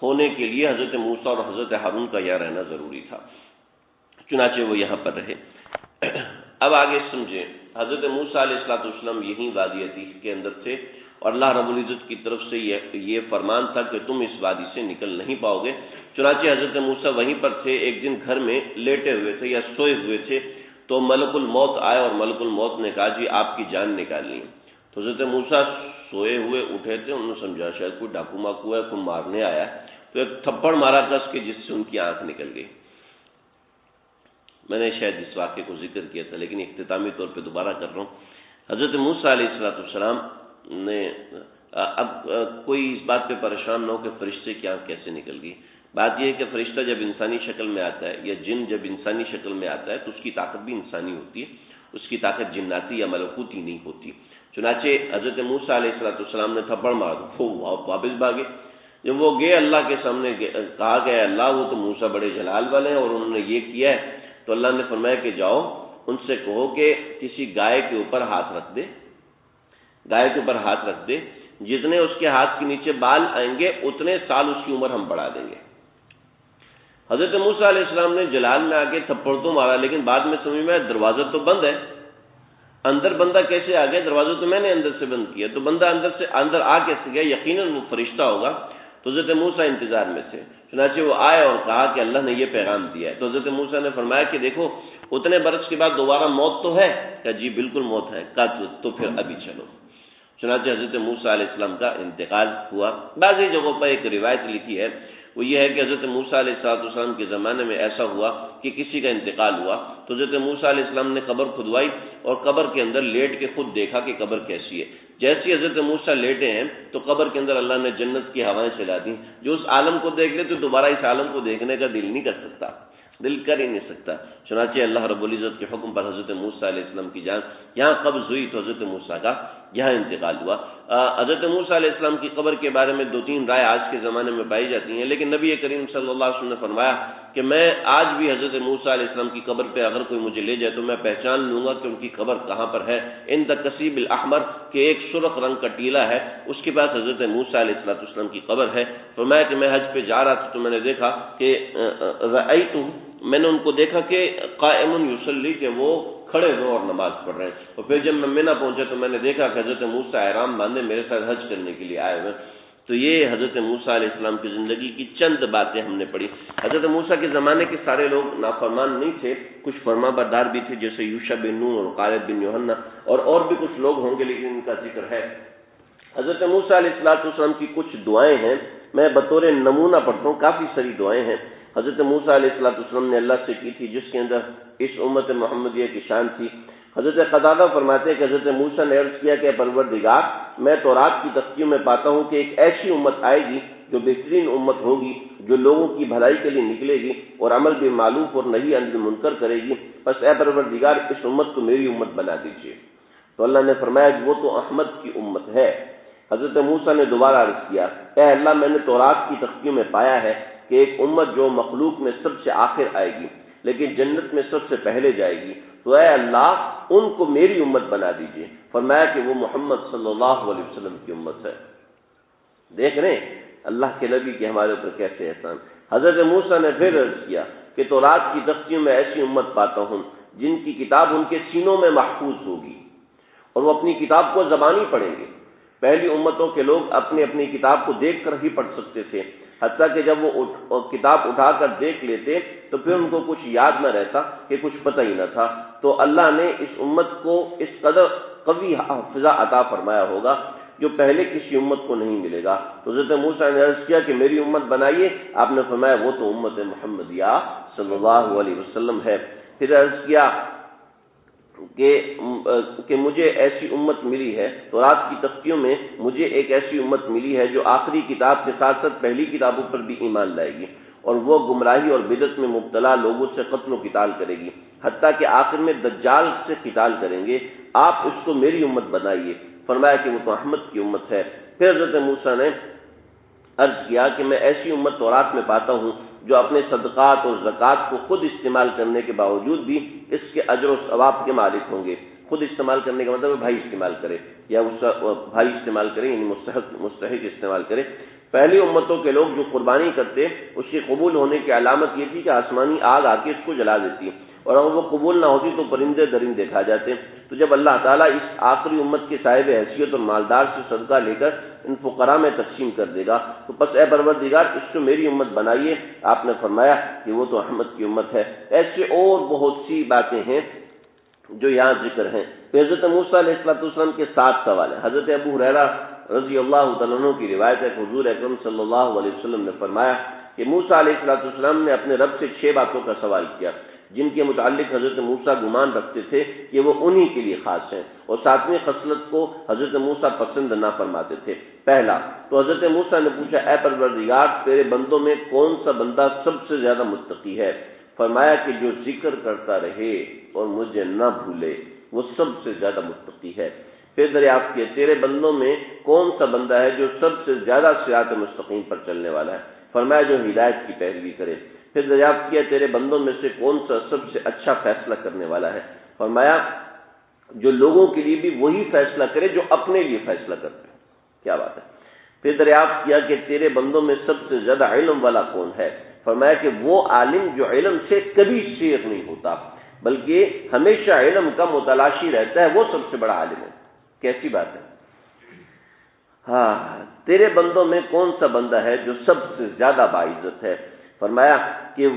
ہونے کے لیے حضرت موسیٰ اور حضرت ہارون کا یہاں رہنا ضروری تھا، چنانچہ وہ یہاں پر رہے۔ اب آگے سمجھیں، حضرت موسیٰ علیہ السلام یہیں وادی عتیق کے اندر تھے، اور اللہ رب العزت کی طرف سے یہ فرمان تھا کہ تم اس وادی سے نکل نہیں پاؤ گے۔ چنانچہ حضرت موسیٰ وہیں پر تھے، ایک دن گھر میں لیٹے ہوئے تھے یا سوئے ہوئے تھے، تو ملک الموت آئے اور ملک الموت نے کہا جی آپ کی جان نکالنی ہے۔ تو حضرت موسیٰ سوئے ہوئے اٹھے تھے، انہوں نے سمجھا شاید کوئی ڈاکو ماکو ہے، کوئی مارنے آیا، تو ایک تھپڑ مارا کس کے، جس سے ان کی آنکھ نکل گئی۔ میں نے شاید اس واقعے کو ذکر کیا تھا، لیکن اختتامی طور پہ دوبارہ کر رہا ہوں۔ حضرت موسیٰ علیہ السلام نے اب کوئی اس بات پہ پریشان نہ ہو کہ فرشتے کی آنکھ کیسے نکل گئی۔ بات یہ ہے کہ فرشتہ جب انسانی شکل میں آتا ہے یا جن جب انسانی شکل میں آتا ہے تو اس کی طاقت بھی انسانی ہوتی ہے، اس کی طاقت جناتی یا ملکوتی نہیں ہوتی۔ چنانچہ حضرت موسیٰ علیہ السلام نے تھپڑ مارا تو واپس بھاگے۔ جب وہ گئے اللہ کے سامنے، کہا گیا اللہ وہ تو موسیٰ بڑے جلال والے ہیں اور انہوں نے یہ کیا ہے، تو اللہ نے فرمایا کہ جاؤ ان سے کہو کہ کسی گائے کے اوپر ہاتھ رکھ دے، گائے کے اوپر ہاتھ رکھ دے، جتنے اس کے ہاتھ کے نیچے بال آئیں گے اتنے سال اس کی عمر ہم بڑھا دیں گے۔ حضرت موسیٰ علیہ السلام نے جلال میں آ کے تھپڑ تو مارا، لیکن بعد میں سمجھ میں دروازہ تو بند ہے، اندر بندہ کیسے آ گیا؟ دروازہ تو میں نے اندر سے بند کیا، تو بندہ اندر آ کیسے گیا؟ یقیناً وہ فرشتہ ہوگا۔ تو حضرت موسیٰ انتظار میں تھے، چنانچہ وہ آئے اور کہا کہ اللہ نے یہ پیغام دیا ہے۔ تو حضرت موسیٰ نے فرمایا کہ دیکھو اتنے برس کے بعد دوبارہ موت تو ہے؟ کہا جی بالکل موت ہے۔ کہا تو پھر ابھی چلو۔ چنانچہ حضرت موسیٰ علیہ السلام کا انتقال ہوا۔ بعض جگہوں پر ایک روایت لکھی ہے، وہ یہ ہے کہ حضرت موسیٰ علیہ السلام کے زمانے میں ایسا ہوا کہ کسی کا انتقال ہوا، تو حضرت موسیٰ علیہ السلام نے قبر کھدوائی اور قبر کے اندر لیٹ کے خود دیکھا کہ قبر کیسی ہے۔ جیسے حضرت موسیٰ لیٹے ہیں تو قبر کے اندر اللہ نے جنت کی ہوائیں چلا دی۔ جو اس عالم کو دیکھ لے تو دوبارہ اس عالم کو دیکھنے کا دل نہیں کر سکتا، دل کر ہی نہیں سکتا۔ چنانچہ اللہ رب العزت کے حکم پر حضرت موسیٰ علیہ السلام کی جان یہاں قبض ہوئی، تو حضرت موسیٰ کا یہاں انتقال ہوا۔ حضرت موسیٰ علیہ السلام کی قبر کے بارے میں 2-3 رائے آج کے زمانے میں پائی جاتی ہیں، لیکن نبی کریم صلی اللہ علیہ وسلم نے فرمایا کہ میں آج بھی حضرت موسیٰ علیہ السلام کی قبر پہ اگر کوئی مجھے لے جائے تو میں پہچان لوں گا کہ ان کی قبر کہاں پر ہے۔ عند کثیب الاحمر، کہ ایک سرخ رنگ کا ٹیلا ہے، اس کے پاس حضرت موسیٰ علیہ السلام کی قبر ہے۔ فرمایا کہ میں حج پہ جا رہا تھا تو میں نے دیکھا کہ میں نے ان کو دیکھا کہ قائم یصلی، کہ وہ کھڑے ہوئے اور نماز پڑھ رہے ہیں۔ اور پھر جب میں منی پہنچا تو میں نے دیکھا کہ حضرت موسیٰ احرام باندھے میرے ساتھ حج کرنے کے لیے آئے ہوئے۔ تو یہ حضرت موسیٰ علیہ السلام کی زندگی کی چند باتیں ہم نے پڑھی۔ حضرت موسیٰ کے زمانے کے سارے لوگ نافرمان نہیں تھے، کچھ فرما بردار بھی تھے، جیسے یوشع بن نون اور غالب بن یوحنا، اور بھی کچھ لوگ ہوں گے لیکن ان کا ذکر ہے۔ حضرت موسیٰ علیہ السلام کی کچھ دعائیں ہیں، میں بطور نمونہ پڑھتا ہوں، کافی ساری دعائیں ہیں حضرت موسیٰ علیہ السلام نے اللہ سے کی تھی، جس کے اندر اس امت محمدیہ کی شان تھی۔ حضرت قتادہ فرماتے ہیں کہ حضرت موسیٰ نے عرض کیا کہ پروردگار، میں تورات کی تختیوں میں پاتا ہوں کہ ایک ایسی امت آئے گی جو بہترین امت ہوگی، جو لوگوں کی بھلائی کے لیے نکلے گی اور عمل بالمعروف اور نہی عن المنکر کرے گی، بس اے پروردگار اس امت کو میری امت بنا دیجیے۔ تو اللہ نے فرمایا کہ وہ تو احمد کی امت ہے۔ حضرت موسیٰ نے دوبارہ عرض کیا، اے اللہ میں نے تورات کی تختیوں میں پایا ہے کہ ایک امت جو مخلوق میں سب سے آخر آئے گی لیکن جنت میں سب سے پہلے جائے گی، تو اے اللہ ان کو میری امت بنا دیجیے۔ فرمایا کہ وہ محمد صلی اللہ علیہ وسلم کی امت ہے۔ دیکھ رہے ہیں اللہ کے نبی کے ہمارے اوپر کیسے احسان۔ حضرت موسیٰ نے پھر عرض کیا کہ تورات کی تختیوں میں ایسی امت پاتا ہوں جن کی کتاب ان کے سینوں میں محفوظ ہوگی اور وہ اپنی کتاب کو زبانی پڑھیں گے۔ پہلی امتوں کے لوگ اپنی اپنی کتاب کو دیکھ کر ہی پڑھ سکتے تھے، حتیٰ کہ جب وہ کتاب اٹھا کر دیکھ لیتے تو پھر ان کو کچھ یاد نہ رہتا کہ کچھ پتہ ہی نہ تھا۔ تو اللہ نے اس امت کو اس قدر قوی حافظہ عطا فرمایا ہوگا جو پہلے کسی امت کو نہیں ملے گا۔ تو حضرت موسیٰ نے عرض کیا کہ میری امت بنائیے، آپ نے فرمایا وہ تو امت محمدیہ صلی اللہ علیہ وسلم ہے۔ پھر عرض کیا کہ مجھے ایسی امت ملی ہے، تورات کی تختیوں میں مجھے ایک ایسی امت ملی ہے جو آخری کتاب کے ساتھ ساتھ پہلی کتابوں پر بھی ایمان لائے گی اور وہ گمراہی اور بدعت میں مبتلا لوگوں سے قتل و قتال کرے گی، حتیٰ کہ آخر میں دجال سے قتال کریں گے۔ آپ اس کو میری امت بنائیے۔ فرمایا کہ وہ تو احمد کی امت ہے۔ پھر حضرت موسیٰ نے عرض کیا کہ میں ایسی امت تورات میں پاتا ہوں جو اپنے صدقات اور زکوٰۃ کو خود استعمال کرنے کے باوجود بھی اس کے اجر و ثواب کے مالک ہوں گے۔ خود استعمال کرنے کا مطلب بھائی استعمال کرے یا اس کا بھائی استعمال کرے، یعنی مستحق استعمال کرے۔ پہلی امتوں کے لوگ جو قربانی کرتے اس کے قبول ہونے کی علامت یہ تھی کہ آسمانی آگ آ کے اس کو جلا دیتی، اور اگر وہ قبول نہ ہوتی تو پرندے درندے کھا جاتے۔ تو جب اللہ تعالیٰ اس آخری امت کے صاحب حیثیت اور مالدار سے صدقہ لے کر ان فقراء میں تقسیم کر دے گا تو پس اے پروردگار اس کو میری امت بنائیے۔ آپ نے فرمایا کہ وہ تو احمد کی امت ہے۔ ایسے اور بہت سی باتیں ہیں جو یہاں ذکر ہیں۔ حضرت موسیٰ علیہ السلام کے 7 سوال ہیں۔ حضرت ابو ہریرہ رضی اللہ تعالیٰ عنہ کی روایت ہے کہ حضور اکرم صلی اللہ علیہ وسلم نے فرمایا کہ موسیٰ علیہ السلام نے اپنے رب سے 6 باتوں کا سوال کیا جن کے متعلق حضرت موسیٰ گمان رکھتے تھے کہ وہ انہی کے لیے خاص ہیں، اور 7ویں خصلت کو حضرت موسیٰ پسند نہ فرماتے تھے۔ پہلا تو حضرت موسیٰ نے پوچھا، اے پروردگار تیرے بندوں میں کون سا بندہ سب سے زیادہ متقی ہے؟ فرمایا کہ جو ذکر کرتا رہے اور مجھے نہ بھولے وہ سب سے زیادہ متقی ہے۔ پھر دریافت کیا تیرے بندوں میں کون سا بندہ ہے جو سب سے زیادہ صراط مستقیم پر چلنے والا ہے؟ فرمایا جو ہدایت کی پیروی کرے۔ پھر دریافت کیا تیرے بندوں میں سے کون سا سب سے اچھا فیصلہ کرنے والا ہے؟ فرمایا جو لوگوں کے لیے بھی وہی فیصلہ کرے جو اپنے لیے فیصلہ کرتے ہیں۔ کیا بات ہے۔ پھر دریافت کیا کہ تیرے بندوں میں سب سے زیادہ علم والا کون ہے؟ فرمایا کہ وہ عالم جو علم سے کبھی شیخ نہیں ہوتا بلکہ ہمیشہ علم کا متلاشی رہتا ہے، وہ سب سے بڑا عالم ہے۔ کیسی بات ہے۔ ہاں، تیرے بندوں میں کون سا بندہ ہے جو سب سے زیادہ باعزت ہے؟ فرمایا کہ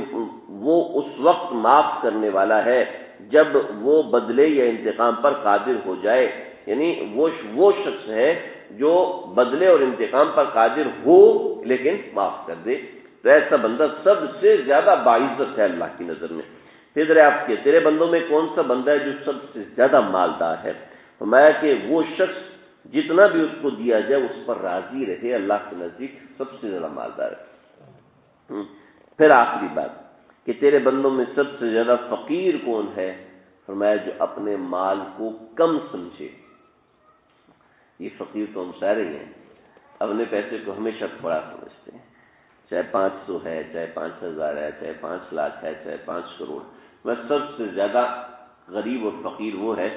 وہ اس وقت معاف کرنے والا ہے جب وہ بدلے یا انتقام پر قادر ہو جائے، یعنی وہ شخص ہے جو بدلے اور انتقام پر قادر ہو لیکن معاف کر دے، تو ایسا بندہ سب سے زیادہ باعزت ہے اللہ کی نظر میں۔ پھر دریافت کیا تیرے بندوں میں کون سا بندہ ہے جو سب سے زیادہ مالدار ہے؟ فرمایا کہ وہ شخص جتنا بھی اس کو دیا جائے اس پر راضی رہے، اللہ کے نزدیک سب سے زیادہ مالدار ہے۔ پھر آخری بات کہ تیرے بندوں میں سب سے زیادہ فقیر کون ہے؟ فرمایا جو اپنے مال کو کم سمجھے۔ یہ فقیر تو ہم سارے ہیں، اپنے پیسے کو ہمیشہ تھوڑا سمجھتے ہیں، چاہے 500 ہے، چاہے 5000 ہے، چاہے 5 لاکھ ہے، چاہے 5 کروڑ۔ میں سب سے زیادہ غریب اور فقیر وہ ہے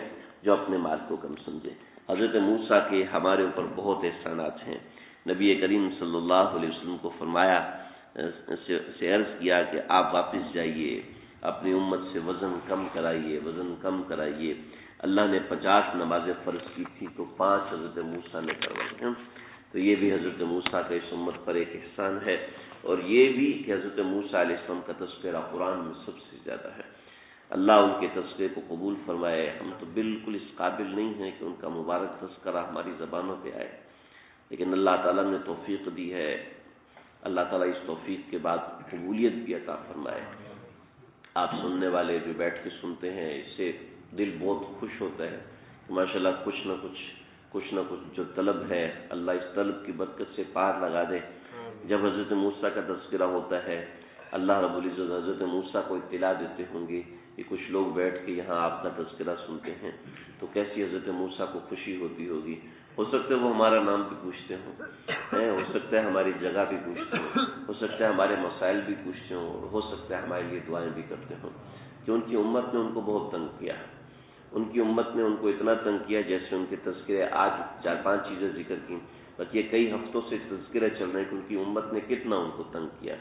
جو اپنے مال کو کم سمجھے۔ حضرت موسیٰ کے ہمارے اوپر بہت احسانات ہیں۔ نبی کریم صلی اللہ علیہ وسلم کو فرمایا سے عرض کیا کہ آپ واپس جائیے، اپنی امت سے وزن کم کرائیے۔ اللہ نے 50 نمازیں فرض کی تھی تو 5 حضرت موسیٰ نے کروائی۔ تو یہ بھی حضرت موسیٰ کا اس امت پر ایک احسان ہے، اور یہ بھی کہ حضرت موسیٰ علیہ السلام کا تذکرہ قرآن میں سب سے زیادہ ہے۔ اللہ ان کے تذکرے کو قبول فرمائے۔ ہم تو بالکل اس قابل نہیں ہیں کہ ان کا مبارک تذکرہ ہماری زبانوں پہ آئے، لیکن اللہ تعالیٰ نے توفیق دی ہے۔ اللہ تعالیٰ اس توفیق کے بعد قبولیت بھی عطا فرمائے۔ آپ سننے والے جو بیٹھ کے سنتے ہیں اس سے دل بہت خوش ہوتا ہے کہ ماشاءاللہ کچھ نہ کچھ جو طلب ہے اللہ اس طلب کی برکت سے پار لگا دے۔ جب حضرت موسیٰ کا تذکرہ ہوتا ہے، اللہ رب العزت حضرت موسیٰ کو اطلاع دیتے ہوں گے کہ کچھ لوگ بیٹھ کے یہاں آپ کا تذکرہ سنتے ہیں، تو کیسی حضرت موسیٰ کو خوشی ہوتی ہوگی۔ ہو سکتا ہے وہ ہمارا نام بھی پوچھتے ہوں، ہو سکتا ہے ہماری جگہ بھی پوچھتے ہوں، ہو سکتا ہے ہمارے مسائل بھی پوچھتے ہوں، اور ہو سکتا ہے ہمارے لیے دعائیں بھی کرتے ہوں، کہ ان کی امت نے ان کو بہت تنگ کیا، ان کی امت نے ان کو اتنا تنگ کیا جیسے ان کے تذکرے آج 4-5 چیزیں ذکر کی، بس یہ کئی ہفتوں سے تذکرے چل رہے ہیں کہ ان کی امت نے کتنا ان کو تنگ کیا،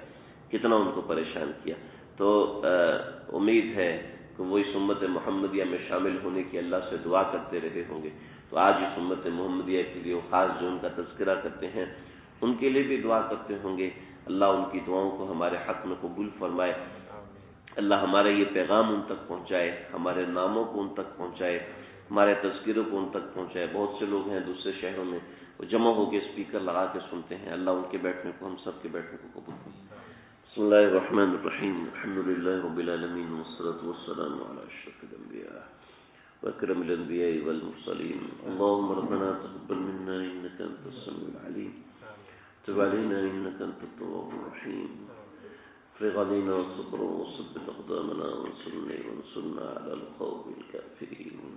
کتنا ان کو پریشان کیا۔ تو امید ہے کہ وہ اس امت محمدیہ میں شامل ہونے کی اللہ سے دعا کرتے رہے ہوں گے، تو آج اس امت محمدیہ کے لیے خاص جو ان کا تذکرہ کرتے ہیں ان کے لیے بھی دعا کرتے ہوں گے، اللہ ان کی دعاؤں کو ہمارے حق میں قبول فرمائے، اللہ ہمارا یہ پیغام ان تک پہنچائے، ہمارے ناموں کو ان تک پہنچائے، ہمارے تذکروں کو ان تک پہنچائے۔ بہت سے لوگ ہیں دوسرے شہروں میں، وہ جمع ہو کے اسپیکر لگا کے سنتے ہیں، اللہ ان کے بیٹھنے کو، ہم سب کے بیٹھنے کو قبول فرمائے۔ بسم اللہ الرحمن الرحیم، الحمدللہ رب العالمین، والصلاة والسلام علی اشرف الانبیاء واکرم الانبیاء والمرسلین، اللهم ربنا تقبل منا انک انت السمیع العلیم، تب علینا انک انت التواب الرحیم، افرغ علينا صبرا وثبت اقدامنا وانصرنا على القوم الكافرين،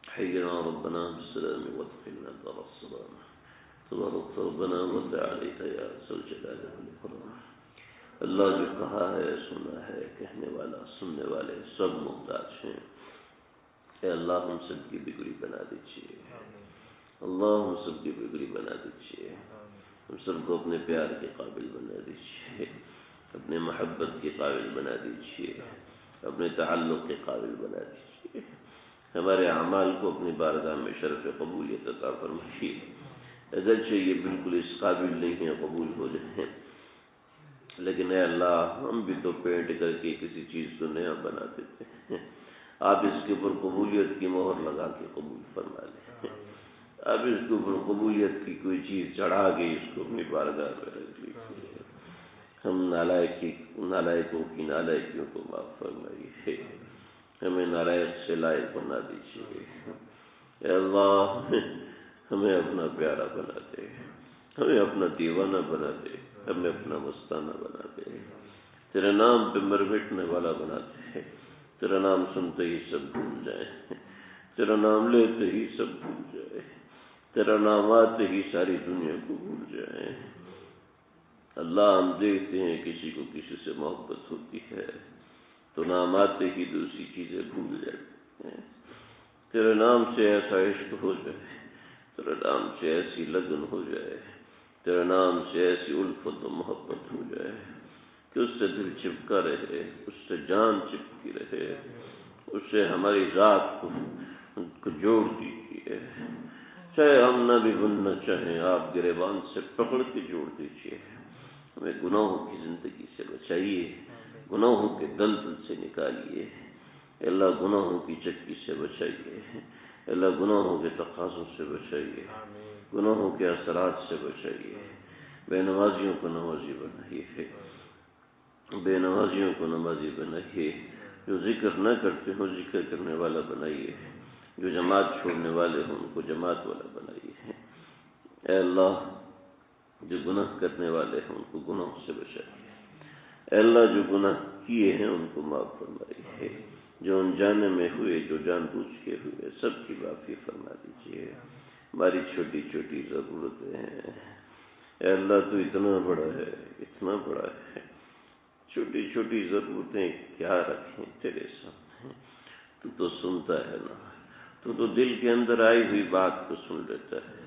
حينا ربنا بالسلام وادخلنا دار السلام، تبارك ربنا وتعاليت يا ذا الجلال والاکرام۔ اللہ جو کہا ہے سنا ہے، کہنے والا سننے والے سب محتاج ہیں، اے اللہ ہم سب کی بگڑی بنا دیجیے، اللہ ہم سب کی بگڑی بنا دیجیے، ہم سب کو اپنے پیار کے قابل بنا دیجیے، اپنے محبت کے قابل بنا دیجیے، اپنے تعلق کے قابل بنا دیجیے، ہمارے اعمال کو اپنی بارگاہ میں شرف قبولیت عطا فرمائیے، اگرچہ یہ بالکل اس قابل نہیں ہے قبول ہو جائیں، لیکن اے اللہ ہم بھی تو پینٹ کر کے کسی چیز کو نیا بنا دیتے ہیں، آپ اس کے اوپر قبولیت کی مہر لگا کے قبول فرما لیں، آپ اس کے اوپر قبولیت کی کوئی چیز چڑھا کے اس کو اپنی بارگاہ میں رکھ لیجیے، ہم نالائکوں کی نالائکیوں کو معاف فرمائیے، ہمیں نالائق سے لائق بنا دیجیے، اے اللہ ہمیں اپنا پیارا بنا دے، ہمیں اپنا دیوانہ بنا دے، ہمیں اپنا مستانہ بنا دے، تیرے نام پہ مر مٹنے والا بنا دے، تیرا نام سنتے ہی سب بھول جائیں، تیرا نام لیتے ہی سب بھول جائیں، تیرا نام آتے ہی ساری دنیا کو بھول جائیں۔ اللہ ہم دیکھتے ہیں کسی کو کسی سے محبت ہوتی ہے تو نام آتے ہی دوسری چیزیں بھول جاتے ہیں، تیرے نام سے ایسا عشق ہو جائے، تیرے نام سے ایسی لگن ہو جائے، تیرے نام سے ایسی الفت و محبت ہو جائے کہ اس سے دل چپکا رہے، اس سے جان چپکی رہے، اس سے ہماری ذات کو جوڑ دیجیے، چاہے ہم نہ بھی بننا چاہیں آپ گریبان سے پکڑ کے جوڑ دیجیے، ہمیں گناہوں کی زندگی سے بچائیے، گناہوں کے دلدل سے نکالیے، اللہ گناہوں کی چکی سے بچائیے، اللہ گناہوں کے تقاضوں سے بچائیے، گناہوں کے اثرات سے بچائیے، بے نمازیوں کو نمازی بنائیے، بے نمازیوں کو نمازی بنائیے، جو ذکر نہ کرتے ہوں ذکر کرنے والا بنائیے، جو جماعت چھوڑنے والے ہوں ان کو جماعت والا بنائیے، اے اللہ جو گناہ کرنے والے ہیں ان کو گناہوں سے بچائیے، اے اللہ جو گناہ کیے ہیں ان کو معاف فرمائیے، جو انجانے میں ہوئے جو جان بوجھ کے ہوئے سب کی معافی فرما دیجیے، ہماری چھوٹی چھوٹی ضرورتیں ہیں، اے اللہ تو اتنا بڑا ہے، اتنا بڑا ہے، چھوٹی چھوٹی ضرورتیں کیا رکھیں تیرے سامنے، تو سنتا ہے نا، تو دل کے اندر آئی ہوئی بات کو سن لیتا ہے،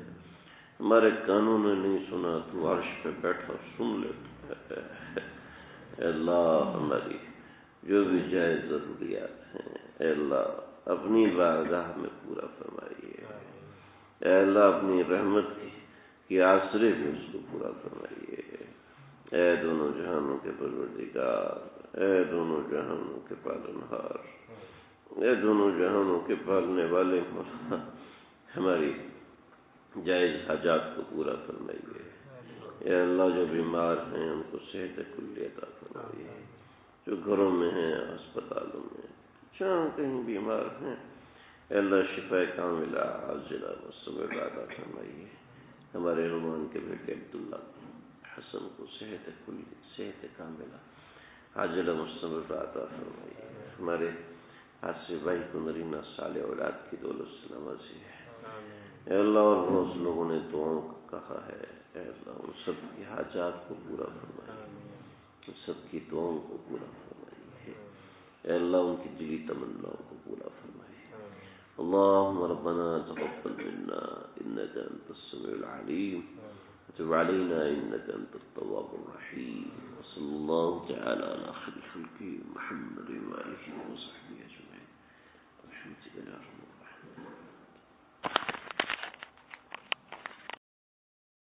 ہمارے کانوں نے نہیں سنا تو عرش پہ بیٹھا سن لیتا ہے، اے اللہ ہماری جو بھی جائز ضروریات ہیں اے اللہ اپنی بارگاہ میں پورا فرمائیے، اے اللہ اپنی رحمت کی آسرے میں اس کو پورا فرمائیے، اے دونوں جہانوں کے پروردگار، اے دونوں جہانوں کے پالنہار، اے دونوں جہانوں کے پالنے والے مولا، ہماری جائز حاجات کو پورا فرمائیے، اے اللہ جو بیمار ہیں ان کو صحت کلی عطا فرمائیے، جو گھروں میں ہیں اسپتالوں میں جہاں کہیں بیمار ہیں اے اللہ شفا کاملہ عاجلہ مستمرہ عطا فرمائیے، ہمارے رحمان کے بیٹے عبداللہ حسن کو صحت کاملہ عاجلہ مستمرہ عطا فرمائیے. ہمارے حاصل بھائی کو نرینہ صالح اولاد کی دولت سے نوازی ہے. اے اللہ اور بہت لوگوں نے دعاؤں کہا ہے، اے اللہ ان سب کی حاجات کو پورا فرمائیے، ان سب کی دعاؤں کو پورا فرمائیے. اے اللہ ان کی دلی تمناؤں کو پورا فرمائیے. اللهم ربنا تقبل منا انك انت السميع العليم وتب علينا انك انت التواب الرحيم. وصلى الله تعالى على خير خلقه محمد وآله وصحبه اجمعين. الحمد لله.